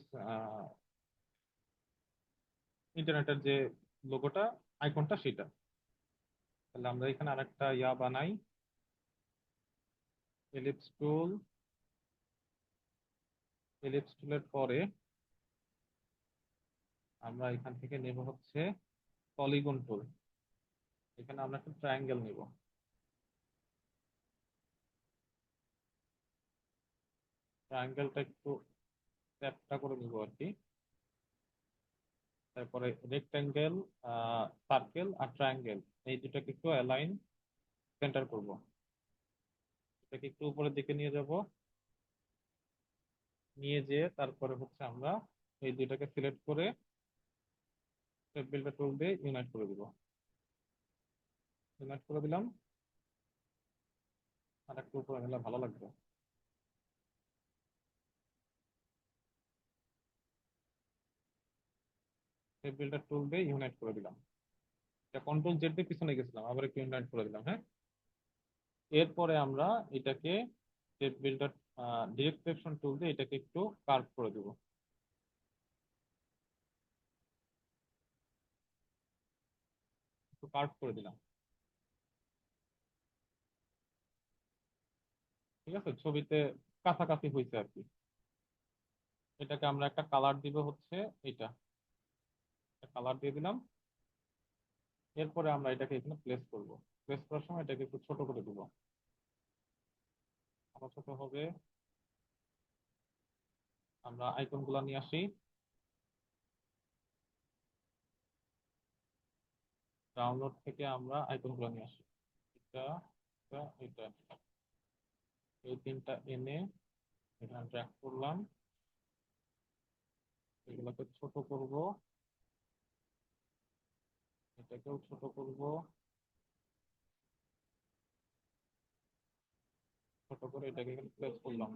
ইন্টারনেটের যে লোগোটা, আইকনটা সেটা। তাহলে আমরা এখানে আরেকটা ইয়া বানাই, এলিপস টুল। এলিপস টুলের পরে আমরা এখান থেকে নেব হচ্ছে পলিগন টুল। এখানে আমরা একটা ট্রায়াঙ্গেল নিব। ট্রায়াঙ্গেলটা একটু চ্যাপ্টা করে নিব আর কি। তারপরে রেক্ট্যাঙ্গেল, সার্কেল আর ট্রায়াঙ্গেল, এই দুটাকে একটু অ্যালাইন সেন্টার করব। এটাকে একটু উপরের দিকে নিয়ে যাব, নিয়ে যেয়ে তারপরে হচ্ছে আমরা এই দুইটাকে সিলেক্ট করে শেপ বিল্ডার টুল দিয়ে ইউনাইট করে দিব। ইউনাইট করে দিলাম। আর একটু উপরে নিলে ভালো লাগবে। শেপ বিল্ডার টুল দিয়ে ইউনাইট করে দিলাম। এটা কন্ট্রোল জেড দিয়ে পিছনে গেছিলাম, আবার একটু ইউনাইট করে দিলাম। হ্যাঁ, এরপরে আমরা এটাকে shape builder direct selection tool দিয়ে এটাকে একটু কার্ভ করে দিব। একটু কার্ভ করে দিলাম। ঠিক আছে, ছবিতে কাছাকাছি হয়েছে আর কি। এটাকে আমরা একটা কালার দিব হচ্ছে এটা, কালার দিয়ে দিলাম। এরপরে আমরা এটাকে এখানে প্লেস করব। প্লেস করার সময় এটাকে একটু ছোট করে দিব। আরো ছোট হবে। আমরা আইকন গুলা নিয়ে আসি, ডাউনলোড থেকে আমরা আইকন গুলা নিয়ে আসি। এটা, এটা, এটা, এই তিনটা এনে এখানে ড্র্যাগ করলাম। এগুলোকে ছোট করব, এটাকেও ছোট করব। ছোট করে এটাকে এখানে প্লেস করলাম।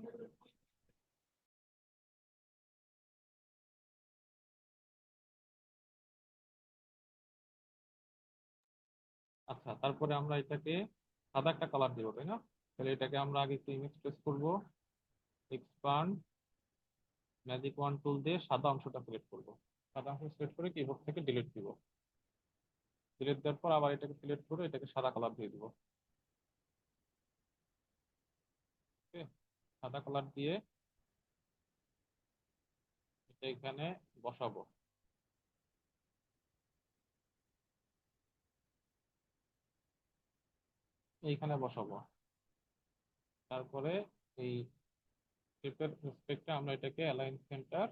আচ্ছা, তারপরে আমরা এটাকে সাদা একটা কালার দিব, তাই না? তাহলে এটাকে আমরা আগে একটু ইমেজ প্লেস করব, এক্সপান্ড, ম্যাজিক ওয়ান টুল দিয়ে সাদা অংশটা সিলেক্ট করব। সাদা অংশ সিলেক্ট করে কিবোর্ড থেকে ডিলিট দিব। ডিলিট দেওয়ার পর আবার এটাকে সিলেক্ট করে এটাকে সাদা কালার দিয়ে দিব। ওকে, সাদা কালার দিয়ে এটা এখানে বসাবো। এইখানে বসাবো। তারপরে এই শেপের রেসপেক্টে আমরা এটাকে align centre,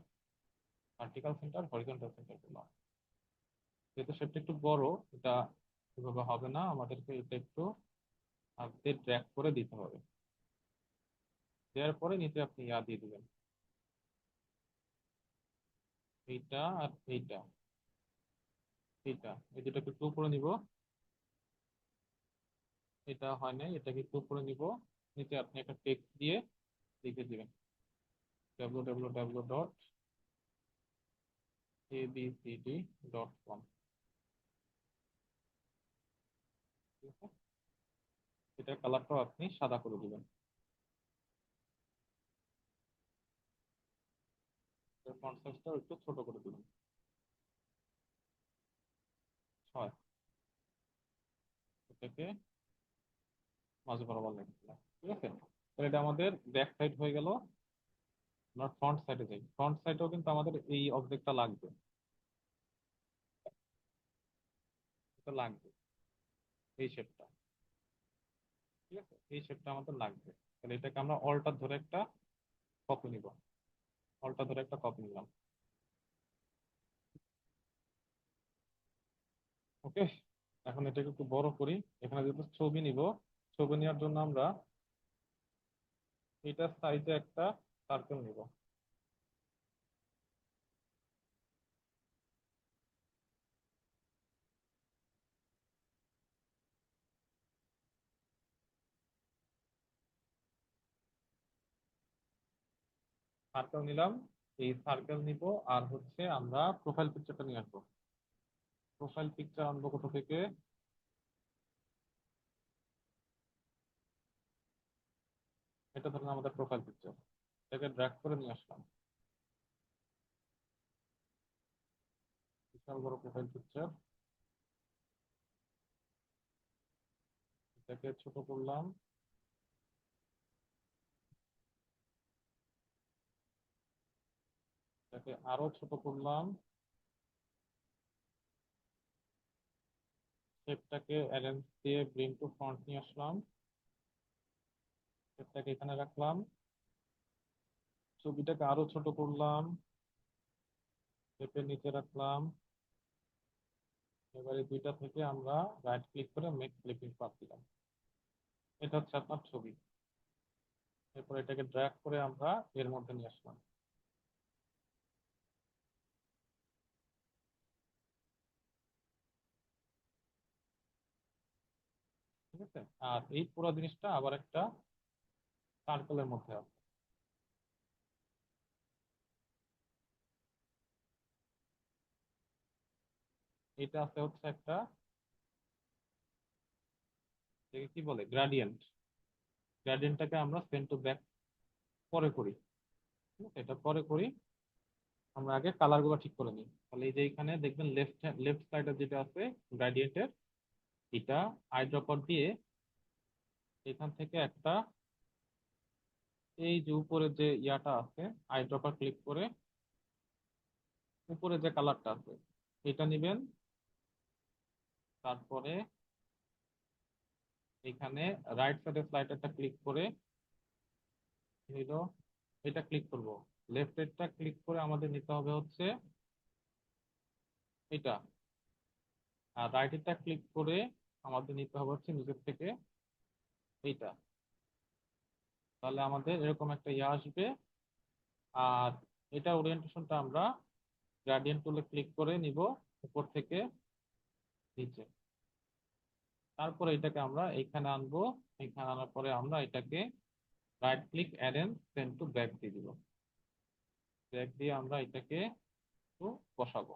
vertical centre, horizontal centre করলাম। যেহেতু শেপটা একটু বড়, এটা এভাবে হবে না, আমাদেরকে এটা একটু হাতে ড্র্যাগ করে দিতে হবে। দেওয়ার পরে নিচে আপনি ইয়া দিয়ে দিবেন, এইটা আর এইটা, এইটা, এই দুটাকে একটু উপরে নিব। এটা হয় নাই, এটাকে একটু উপরে নিব। নিচে আপনি একটা টেক্সট দিয়ে লিখে দিবেন www.abcd.com। ঠিক আছে, এটার কালারটাও আপনি সাদা করে দিবেন। ফন্ট সাইজটাও একটু ছোট করে দিবেন, 6। এটাকে মাঝ বরাবর লিখে দিলাম। ঠিক আছে, তাহলে এটা আমাদের ব্যাক সাইড হয়ে গেল। আমরা ফ্রন্ট সাইডে যাই। ফ্রন্ট সাইডেও কিন্তু আমাদের এই অবজেক্টটা লাগবে। এটা লাগবে, এই শেপটা। ঠিক আছে, এই শেপটা আমাদের লাগবে। তাহলে এটাকে আমরা অল্টার ধরে একটা কপি নিব। অল্টার ধরে একটা কপি নিলাম। ওকে, এখন এটাকে একটু বড় করি। এখানে যেহেতু ছবি নিব, ছবি নেওয়ার জন্য আমরা এটার সাইজে একটা সার্কেল নিব। সার্কেল নিলাম, এই সার্কেল নিব। আর হচ্ছে আমরা প্রোফাইল পিকচারটা নিয়ে আসবো। প্রোফাইল পিকচার আনবো কোথা থেকে? এটা ধরুন আমাদের প্রোফাইল পিকচার, এটাকে ড্র্যাগ করে নিয়ে আসলাম, বিশাল বড় প্রোফাইল পিকচার, এটাকে ছোট করলাম, এটাকে আরো ছোট করলাম, শেপটাকে অ্যারেঞ্জ দিয়ে ব্রিং টু ফ্রন্ট নিয়ে আসলাম, শেপটাকে এখানে রাখলাম, ছবিটাকে আরো ছোট করলাম, শেপের নিচে রাখলাম। এবারে দুইটা থেকে আমরা রাইট ক্লিক করে মেক ক্লিপিং পাথ দিলাম। এটা হচ্ছে আপনার ছবি। এরপর এটাকে ড্র্যাগ করে আমরা এর মধ্যে নিয়ে আসলাম। ঠিক আছে, আর এই পুরো জিনিসটা আবার একটা সার্কেলের মধ্যে আছে। এটা আছে হচ্ছে একটা, এটাকে কি বলে, গ্রাডিয়েন্ট। গ্রাডিয়েন্টটাকে আমরা সেন্ড টু ব্যাক পরে করি। ঠিক আছে, এটা পরে করি। আমরা আগে কালার গুলো ঠিক করে নিই। তাহলে এই যে এখানে দেখবেন লেফট সাইডে যেটা আছে গ্রাডিয়েন্টের, এটা আইড্রপার দিয়ে এখান থেকে একটা, এই যে উপরে যে ইয়াটা আছে, আইড্রপার ক্লিক করে উপরে যে কালারটা আছে এটা নিবেন। তারপরে এখানে রাইট সাইডে স্লাইডারটা ক্লিক করে হইলো এটা ক্লিক করব। লেফট সাইডটা ক্লিক করে আমাদের নিতে হবে হচ্ছে এটা, আর রাইট সাইডটা ক্লিক করে আমাদের নিতে হবে হচ্ছে নিচের থেকে এইটা। তাহলে আমাদের এরকম একটা ইয়ে আসবে। আর এটা ওরিয়েন্টেশনটা আমরা গ্রেডিয়েন্ট টুলে ক্লিক করে নিব উপর থেকে নিচে। তারপরে এটাকে আমরা এখানে আনবো, এখানে আনার পরে আমরা এটাকে right click arrange send to back দিয়ে দিব। ব্যাক দিয়ে আমরা এটাকে একটু বসাবো,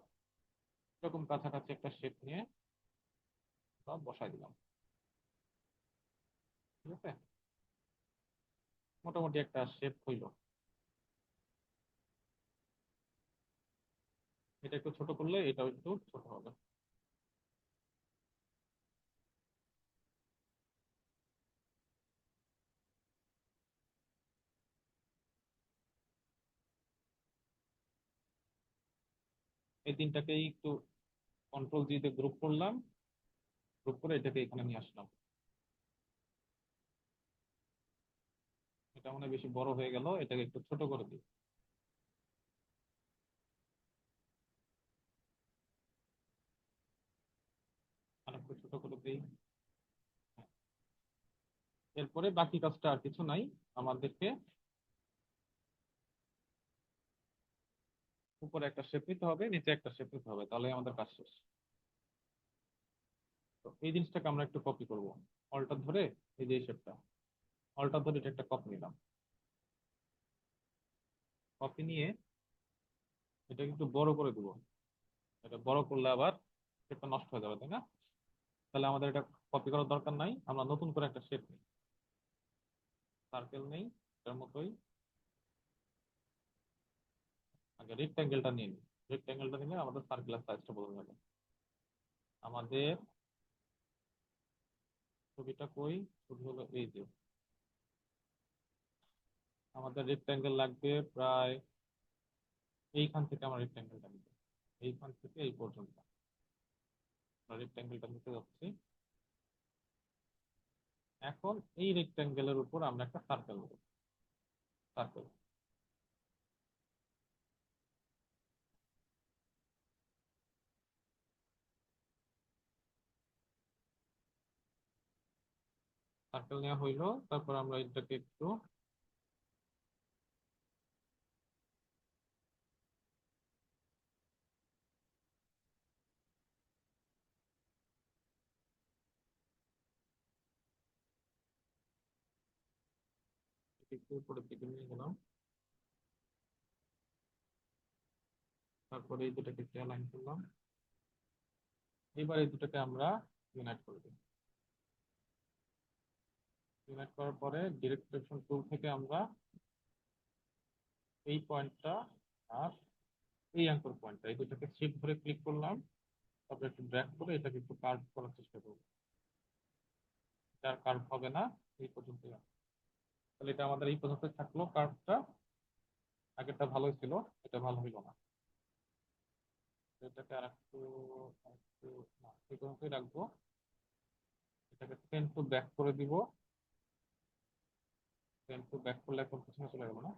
এরকম কাছাকাছি একটা শেপ নিয়ে আমরা বসাই দিলাম। ঠিক আছে, মোটামুটি একটা শেপ হইলো। এটা একটু ছোট করলে এটাও একটু ছোট হবে। এই তিনটাকেই একটু কন্ট্রোল দিয়ে গ্রুপ করলাম, গ্রুপ করে এটাকে এখানে নিয়ে আসলাম। এটা মানে বেশি বড় হয়ে গেল, এটাকে একটু ছোট করে দিই। আর একটু ছোট করে দিই। এরপরে বাকি কাজটা আর কিছু নাই, আমাদেরকে উপরে একটা শেপ নিতে হবে, নিচে একটা শেপ নিতে হবে, তাহলে আমাদের কাজ শেষ। তো এই জিনিসটাকে আমরা একটু কপি করব। অল্টার ধরে এই যে শেপটা, অল্টার ধরে এটা একটা কপি নিলাম। কপি নিয়ে এটাকে একটু বড় করে দিব। এটা বড় করলে আবার শেপটা নষ্ট হয়ে যাবে, তাই না? তাহলে আমাদের এটা কপি করার দরকার নাই, আমরা নতুন করে একটা শেপ নিই। সার্কেল নেই, এটার মতোই আগে রেক্ট্যাঙ্গেলটা নিয়ে নিই। রেক্ট্যাঙ্গেলটা নিলে আমাদের সার্কেলের সাইজটা বদলে যাবে। আমাদের ছবিটা কই, ছবি হলো এই যে, আমাদের রেক্ট্যাঙ্গেল লাগবে প্রায় এইখান থেকে, আমরা রেক্ট্যাঙ্গেলটা নিব এইখান থেকে এই পর্যন্ত। রেক্ট্যাঙ্গেলটা নিতে যাচ্ছি। এখন এই রেক্ট্যাঙ্গেলের উপর আমরা একটা সার্কেল নেব। সার্কেল, সার্কেল নেওয়া হইলো। তারপর আমরা এটাকে একটু একটু উপরের দিকে নিয়ে গেলাম। তারপরে এই দুটাকে একটু অ্যালাইন করলাম। এবার এই দুটাকে আমরা ইউনাইট করে দিই। সিলেক্ট করার পরে ডিরেক্ট সিলেকশন টুল থেকে আমরা এই পয়েন্টটা আর এই অ্যাঙ্কর পয়েন্টটা এই দুটাকে শিফট ধরে ক্লিক করলাম, তারপরে একটু ড্র্যাগ করে এটাকে একটু কার্ভ করার চেষ্টা করবো। এটা আর কার্ভ হবে না, এই পর্যন্ত। তাহলে এটা আমাদের এই পর্যন্ত থাকলো কার্ভটা। আগেরটা ভালোই ছিল, এটা ভালো হইলো না। এটাকে আর একটু একটু না, এই পর্যন্তই রাখবো। এটাকে 10 টু ব্যাক করে দিব। 10 টু ব্যাক করলে এখন পিছনে চলে গেল না।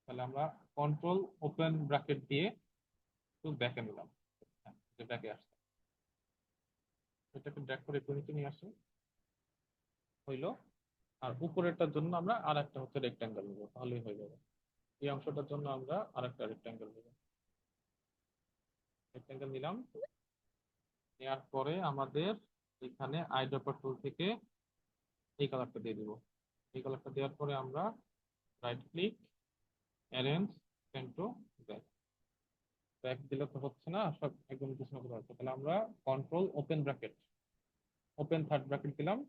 তাহলে আমরা কন্ট্রোল ওপেন ব্র্যাকেট দিয়ে একটু ব্যাকে নিলাম। হ্যাঁ, যে ব্যাকে আসছে, এটাকে ড্র্যাগ করে একটু নিচে নিয়ে আসি, হইলো। আর উপরেরটার জন্য আমরা আর একটা হচ্ছে রেক্ট্যাঙ্গেল নেবো, তাহলেই হয়ে যাবে। এই অংশটার জন্য আমরা আর একটা রেক্ট্যাঙ্গেল নেবো। রেক্ট্যাঙ্গেল নিলাম, নেওয়ার পরে আমাদের এখানে আইড্রপার টুল থেকে এই কালারটা দিয়ে দিব। এই কালারটা দেওয়ার পরে আমরা right click, arrange, send to back. Back দিলে তো হচ্ছে না, সব একদম পিছনে চলে আসছে। তাহলে আমরা control open bracket, open third bracket দিলাম,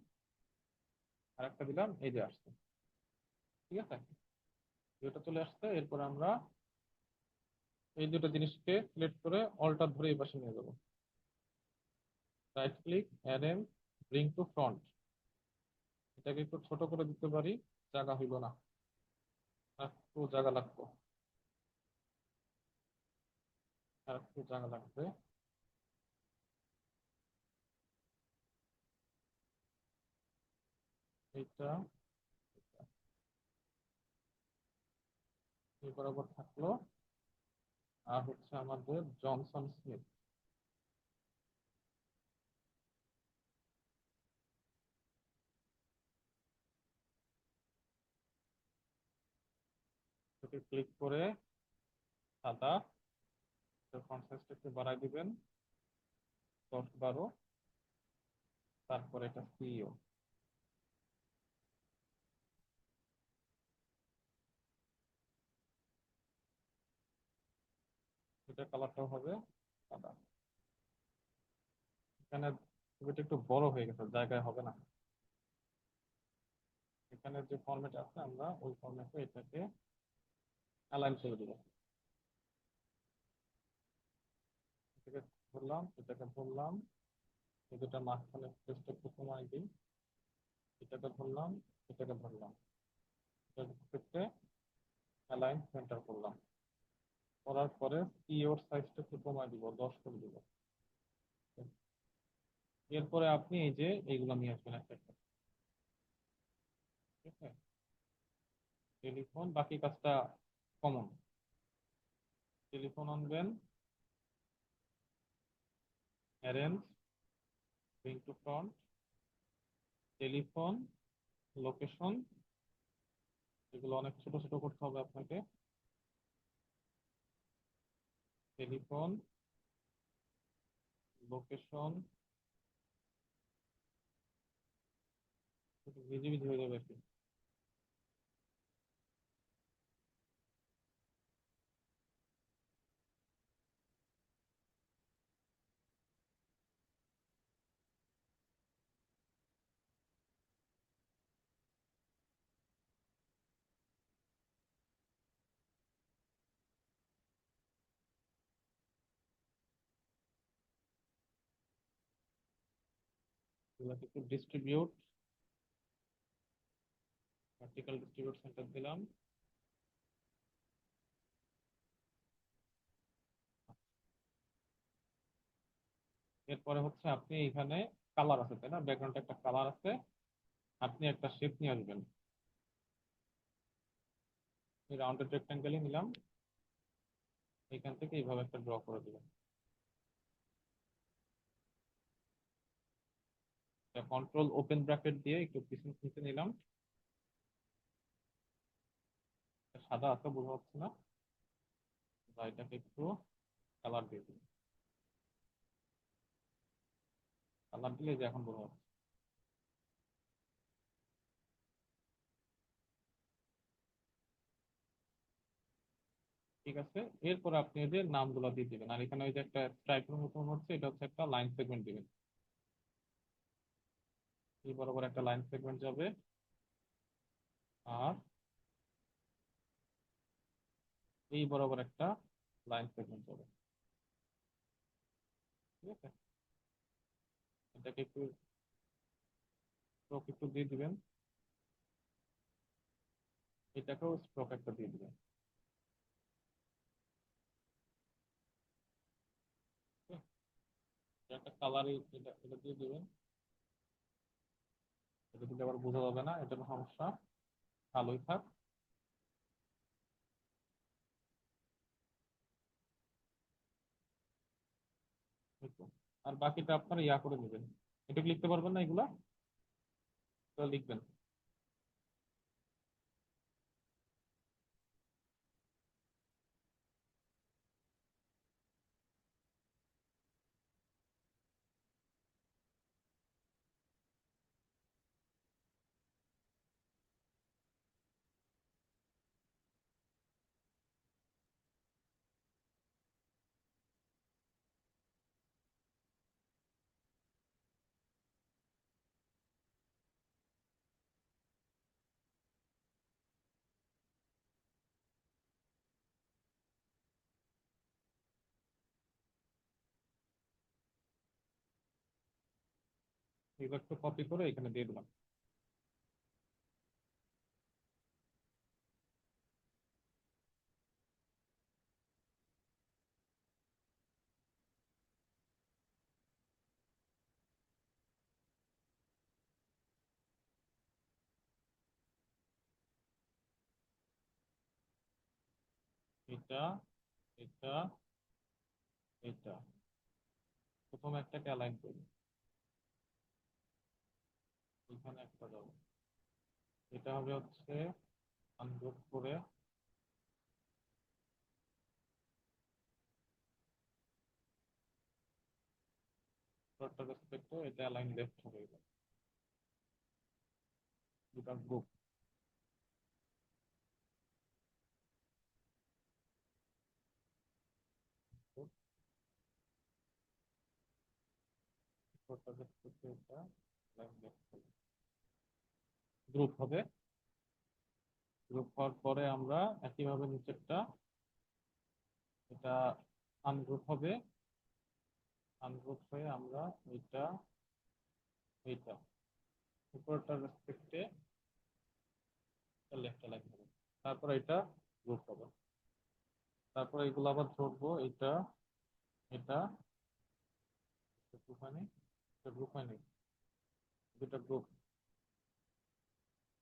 আর একটা দিলাম, এই যে আসছে। ঠিক আছে, এটা চলে আসছে। এরপর আমরা এই দুটো জিনিসকে সিলেক্ট করে অল্টার ধরে এই পাশে নিয়ে যাবো। Right click, arrange, bring to front. এটাকে একটু ছোট করে দিতে পারি, জায়গা হইল না, আর একটু জায়গা লাগবে, আর একটু জায়গা লাগবে। এইটা এই বরাবর থাকলো। আর হচ্ছে আমাদের জনসন স্মিথ, এটাকে ক্লিক করে সাদা, ফন্ট সাইজটা একটু বাড়াই দিবেন 10-12। তারপরে এটা সিইও, এটা কালারটাও হবে সাদা। এখানে ছবিটা একটু বড় হয়ে গেছে, জায়গায় হবে না। এখানে যে ফরম্যাট আছে আমরা ওই ফরম্যাটে এটাকে অ্যালাইন করে দিব। এটাকে ধরলাম, এটাকে ধরলাম, এই দুটা মাঝখানে স্পেসটা একটু কমাই দিই। এটাকে ধরলাম, এটাকে ধরলাম, এটার ক্ষেত্রে অ্যালাইন সেন্টার করলাম। করার পরে সিওর সাইজটা একটু কমাই দিব, 10 করে দিব। এরপরে আপনি এই যে এইগুলো নিয়ে আসবেন একটা একটা। ঠিক আছে, টেলিফোন, বাকি কাজটা কমন। টেলিফোন আনবেন, arrange, bring to front, telephone, location, এগুলো অনেক ছোট ছোট করতে হবে আপনাকে। টেলিফোন, লোকেশন, ভিজি ভিজি হয়ে যাবে আর কি। এগুলোকে একটু ডিস্ট্রিবিউট, ভার্টিক্যাল ডিস্ট্রিবিউট সেন্টার দিলাম। এরপরে হচ্ছে আপনি এখানে কালার আছে তাই না, ব্যাকগ্রাউন্ডে একটা কালার আছে, আপনি একটা শেপ নিয়ে আসবেন। এই রাউন্ডেড রেক্ট্যাঙ্গেলই নিলাম, এখান থেকে এইভাবে একটা ড্র করে দিবেন। কন্ট্রোল ওপেন ব্র্যাকেট দিয়ে একটু পিছন নিচে নিলাম। সাদা আছে, বোঝা যাচ্ছে না, বা এটাকে একটু কালার দিয়ে দিই। কালার দিলে যে এখন বোঝা যাচ্ছে। ঠিক আছে, এরপর আপনি এদের নামগুলো দিয়ে দিবেন। আর এখানে ওই যে একটা স্ট্রাইপের মতন হচ্ছে, এটা হচ্ছে একটা লাইন সেগমেন্ট দিবেন। এই বরাবর একটা লাইন সেগমেন্ট যাবে, আর এই বরাবর একটা লাইন সেগমেন্ট যাবে। ঠিক আছে, এটাকে একটু স্ট্রোক একটু দিয়ে দিবেন, এটাকেও স্ট্রোক একটা দিয়ে দিবেন। ঠিক আছে? এটা একটা কালারই, এটা এটা দিয়ে দিবেন। এটা দিলে আবার বোঝা যাবে না, এটা সমস্যা, কালোই থাক। এই তো। আর বাকিটা আপনারা ইয়া করে নেবেন, এটা লিখতে পারবেন না এগুলা, তো লিখবেন। এবার একটু কপি করে এখানে দিয়ে দিলাম। এটা, এটা, এটা, প্রথম একটাকে অ্যালাইন করি, এখানে একটা যাবো, এটা হবে হচ্ছে আনগ্রুপ করে, রেসপেক্ট এটা অ্যালাইন লেফট হবে, এটা দুটা গ্রুপ। এটা align left হবে, গ্রুপ হবে। গ্রুপ হওয়ার পরে আমরা একইভাবে নিচেরটা, এটা আনগ্রুপ হবে, আনগ্রুপ হয়ে আমরা এটা, এইটা উপরটার রেসপেক্টে লেফট অ্যালাইন হবে, তারপর এটা গ্রুপ হবে। তারপর এগুলো আবার ধরবো, এটা, এটা গ্রুপ হয়নি, এটা গ্রুপ হয়নি, দুটা গ্রুপ,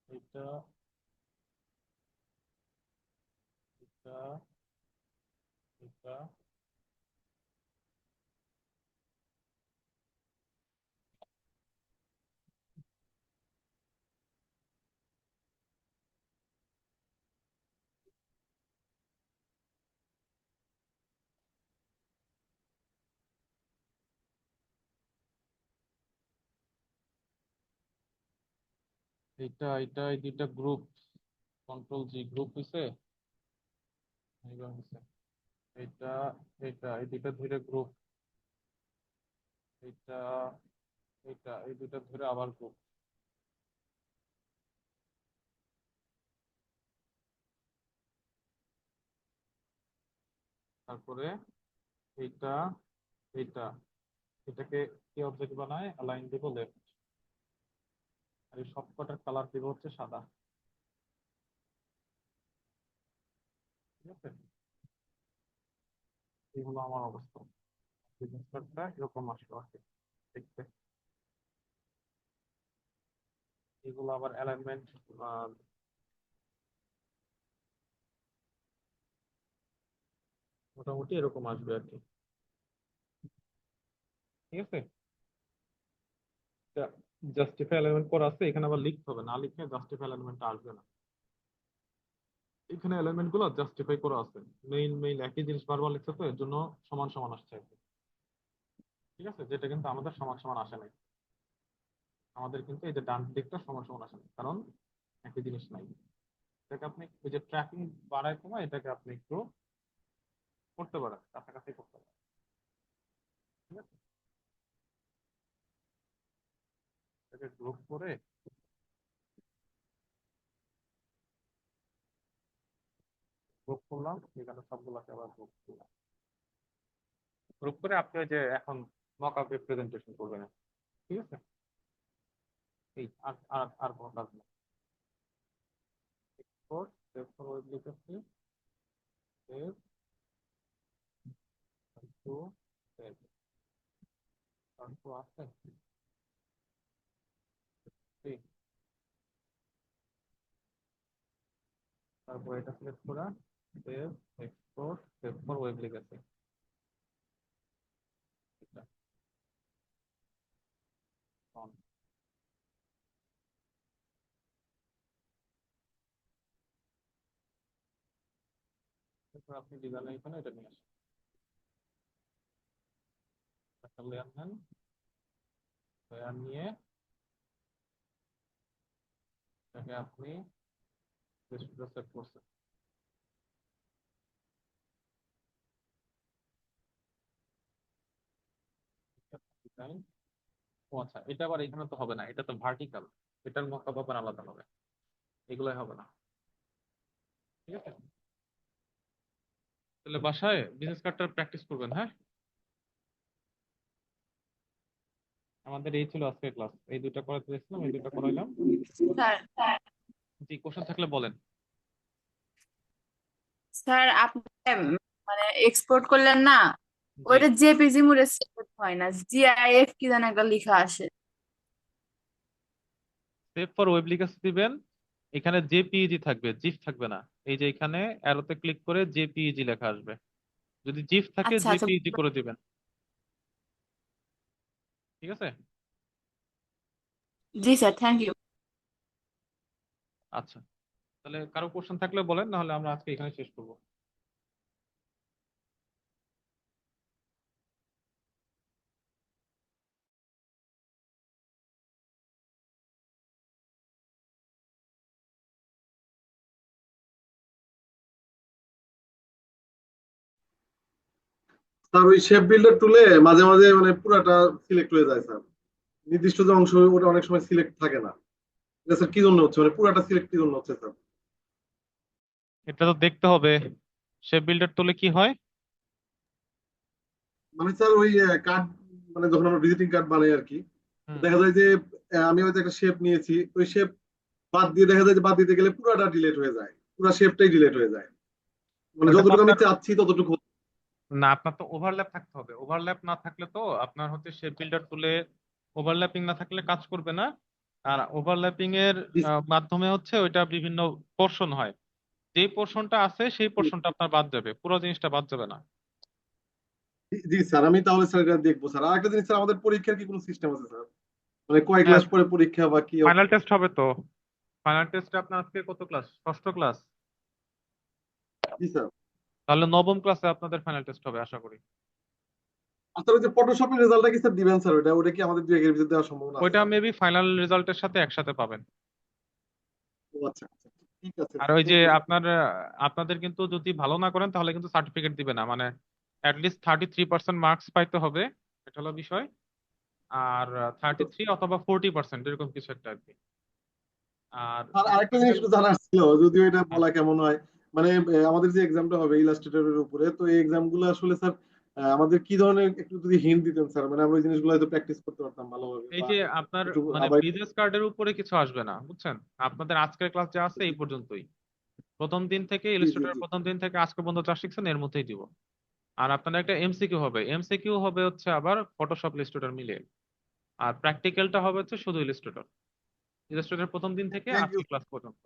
এটা, এটা, এটা, এটা, এটা, এই দুইটা গ্রুপ, কন্ট্রোল জি, গ্রুপ হইছে, এইবার হইছে। এটা, এটা, এই দুইটা ধরে গ্রুপ, এটা, এটা, এই দুইটা ধরে আবার গ্রুপ। তারপরে এইটা, এইটা, এটাকে কি অবজেক্ট বানায়, অ্যালাইন দিব লেফট, আর এই সবকটার কালার দিব হচ্ছে সাদা। ঠিক আছে, এই হলো আমার অবস্থা, বিজনেস কার্ডটা এরকম আসলো আর কি দেখতে। এগুলো আবার অ্যালাইনমেন্ট মোটামুটি এরকম আসবে আর কি। ঠিক আছে, জাস্টিফাই এলিমেন্ট করা আছে, এখানে আবার লিখতে হবে, না লিখে জাস্টিফাই এলিমেন্ট আসবে না। এখানে এলিমেন্ট গুলো জাস্টিফাই করা আছে, মেইন মেইন একই জিনিস বারবার লিখছে, তো এর জন্য সমান সমান আসছে আর কি। ঠিক আছে, যেটা কিন্তু আমাদের সমান সমান আসে নাই, আমাদের কিন্তু এই যে ডান দিকটা সমান সমান আসে নাই, কারণ একই জিনিস নাই। এটাকে আপনি ওই যে ট্র্যাকিং বাড়ায় কমায় এটাকে আপনি একটু করতে পারেন, কাছাকাছি করতে পারেন। ঠিক আছে, এটাকে গ্রুপ করে গ্রুপ করলাম, এখানে সবগুলোকে আবার গ্রুপ করলাম। গ্রুপ করে আপনি ওই যে এখন মক আপ প্রেজেন্টেশন করবেন, ঠিক আছে? এই আর আর আর কোনো কাজ নেই। এক্সপোর্ট, সেভ ফর ওয়েব লিখেছি, সেভ টু সেভ টু আছে। ঠিক। তারপর এটা সিলেক্ট করা, save, export, save for web লিখেছি। এটা on। তারপর আপনি ডিজাইন এখানে এটা নিয়ে আসেন, একটা লেয়ার নেন, লেয়ার নিয়ে এটাকে আপনি সেভ করছেন। ডিজাইন, ও আচ্ছা, এটা আবার এখানে তো হবে না, এটা তো ভার্টিক্যাল, এটার মক-আপ আবার আলাদা হবে, এগুলাই হবে না, ঠিক আছে? তাহলে বাসায় বিজনেস কার্ডটা প্র্যাকটিস করবেন, হ্যাঁ? আমাদের এই ছিল আজকের ক্লাস, এই দুইটা করাতে দিয়েছিলাম, এই দুইটা করাইলাম। স্যার জি, কোশ্চেন থাকলে বলেন। স্যার আপনি মানে এক্সপোর্ট করলেন না, জি, ওইটা জেপিজি মোডে সেভ হয় না, জিআইএফ কি যেন একটা লেখা আসে। সেভ ফর ওয়েব লিখে দিবেন, এখানে জেপিইজি থাকবে, জিফ থাকবে না। এই যে এখানে অ্যারোতে ক্লিক করে জেপিইজি লেখা আসবে, যদি জিফ থাকে আচ্ছা আচ্ছা জেপিইজি করে দিবেন, ঠিক আছে? জি স্যার, থ্যাংক ইউ। আচ্ছা, তাহলে কারো কোশ্চেন থাকলে বলেন, নাহলে আমরা আজকে এখানে শেষ করবো। স্যার ওই শেপ বিল্ডার টুলে মাঝে মাঝে মানে পুরাটা সিলেক্ট হয়ে যায় স্যার, নির্দিষ্ট যে অংশ ওটা অনেক সময় সিলেক্ট থাকে না। এটা স্যার কি জন্য হচ্ছে, মানে পুরাটা সিলেক্ট কি জন্য হচ্ছে স্যার? এটা তো দেখতে হবে, শেপ বিল্ডার তোলে কি হয়। মানে স্যার ওই কার্ড, মানে যখন আমরা ভিজিটিং কার্ড বানাই আর কি, হুম। দেখা যায় যে আমি হয়তো একটা শেপ নিয়েছি, ওই শেপ বাদ দিয়ে দেখা যায় যে বাদ দিতে গেলে পুরাটা ডিলেট হয়ে যায়, পুরা শেপটাই ডিলেট হয়ে যায়, মানে ওটা তো যতটুকু আমি আপনার, চাচ্ছি ততটুকু। না আপনার তো ওভারল্যাপ থাকতে হবে, ওভারল্যাপ না থাকলে তো আপনার হচ্ছে শেপ বিল্ডার তুলে ওভারল্যাপিং না থাকলে কাজ করবে না। আর ওভারল্যাপিং এর মাধ্যমে হচ্ছে ওইটা বিভিন্ন পোর্শন হয়, যেই পোর্শনটা আছে সেই পোর্শনটা আপনার বাদ যাবে, পুরো জিনিসটা বাদ যাবে না। জি স্যার, আমি তাহলে স্যার এটা দেখবো স্যার। আর একটা জিনিস স্যার, আমাদের পরীক্ষার কি কোনো সিস্টেম আছে স্যার, মানে কয় হ্যাঁ, ক্লাস পরে পরীক্ষা বা কি? ফাইনাল টেস্ট হবে তো। ফাইনাল টেস্টে আপনার আজকে কত ক্লাস, ষষ্ঠ ক্লাস? জি স্যার। তাহলে নবম ক্লাসে আপনাদের ফাইনাল টেস্ট হবে আশা করি। আচ্ছা, ওই যে ফটোশপের রেজাল্টটা কি স্যার দিবেন স্যার? ওটা কি আমাদের 2 একের ভিতরে দেওয়ার সম্ভাবনা আছে ওইটা স্যার? মেবি ফাইনাল রেজাল্টের সাথে একসাথে পাবেন। ও আচ্ছা আচ্ছা, ঠিক আছে আর স্যার, ওই যে থ্যাংক ইউ স্যার। আপনাদের কিন্তু যদি ভালো না করেন তাহলে কিন্তু সার্টিফিকেট দিবে না, মানে অ্যাটলিস্ট 33% মার্কস পাইতে হবে, এটা হলো বিষয়। আর 33 অথবা 40% এরকম কিছু একটা আর কি। আর আর আরেকটা জিনিস একটু জানার ছিল, যদিও এটা হ্যাঁ, বলা কেমন হয়, মানে আমাদের যে এক্সামটা হবে ইলাস্ট্রেটরের উপরে, তো এই এক্সাম গুলো আসলে স্যার আমাদের কি ধরনের একটু যদি হিন্ট দিতেন স্যার, মানে আমরা ওই জিনিসগুলো হয়তো প্র্যাকটিস করতে পারতাম ভালোভাবে, এই বা যে আপনার একটু মানে আবার। বিজনেস কার্ডের উপরে কিছু আসবে না, বুঝছেন? আপনাদের আজকের ক্লাস যা আছে এই পর্যন্তই, প্রথম দিন থেকে জি জি ইলাস্ট্রেটর জি। প্রথম দিন থেকে আজকে পর্যন্ত যা শিখছেন এর মধ্যেই দিব। আর আপনার একটা এমসিকিউ হবে, এমসিকিউ হবে হচ্ছে আবার ফটোশপ ইলাস্ট্রেটর মিলে। আর প্র্যাকটিক্যালটা হবে হচ্ছে শুধু ইলাস্ট্রেটর, ইলাস্ট্রেটর প্রথম দিন থেকে থ্যাংক ইউ আজকে ক্লাস পর্যন্ত।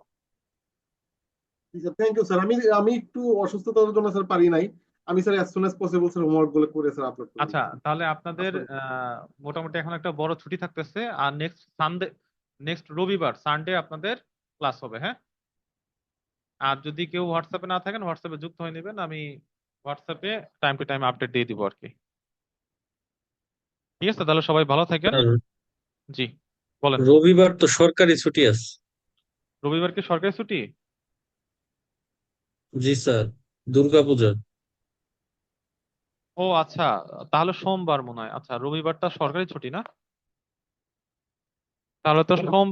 Sir, thank you sir. আমি আমি একটু অসুস্থতার জন্য স্যার পারি নাই। আমি sir as soon as possible sir homework গুলো করে স্যার আপলোড করে আচ্ছা, দিচ্ছি। তাহলে আপনাদের আসলে মোটামুটি এখন একটা বড় ছুটি থাকতেছে, আর নেক্সট সানডে, নেক্সট রবিবার সানডে আপনাদের ক্লাস হবে, হ্যাঁ? আর যদি কেউ হোয়াটসঅ্যাপে না থাকেন হোয়াটসঅ্যাপে যুক্ত হয়ে নেবেন, আমি হোয়াটসঅ্যাপে টাইম টু টাইম আপডেট দিয়ে দিব আর কি। ঠিক আছে, তাহলে সবাই ভালো থাকেন। আর জি, বলেন। রবিবার তো সরকারি ছুটি আছে। রবিবার কি সরকারি ছুটি? জি স্যার, দুর্গাপূজা। ও আচ্ছা, তাহলে সোমবার মনে হয়। আচ্ছা, রবিবারটা সরকারি ছুটি না? তাহলে তো সোম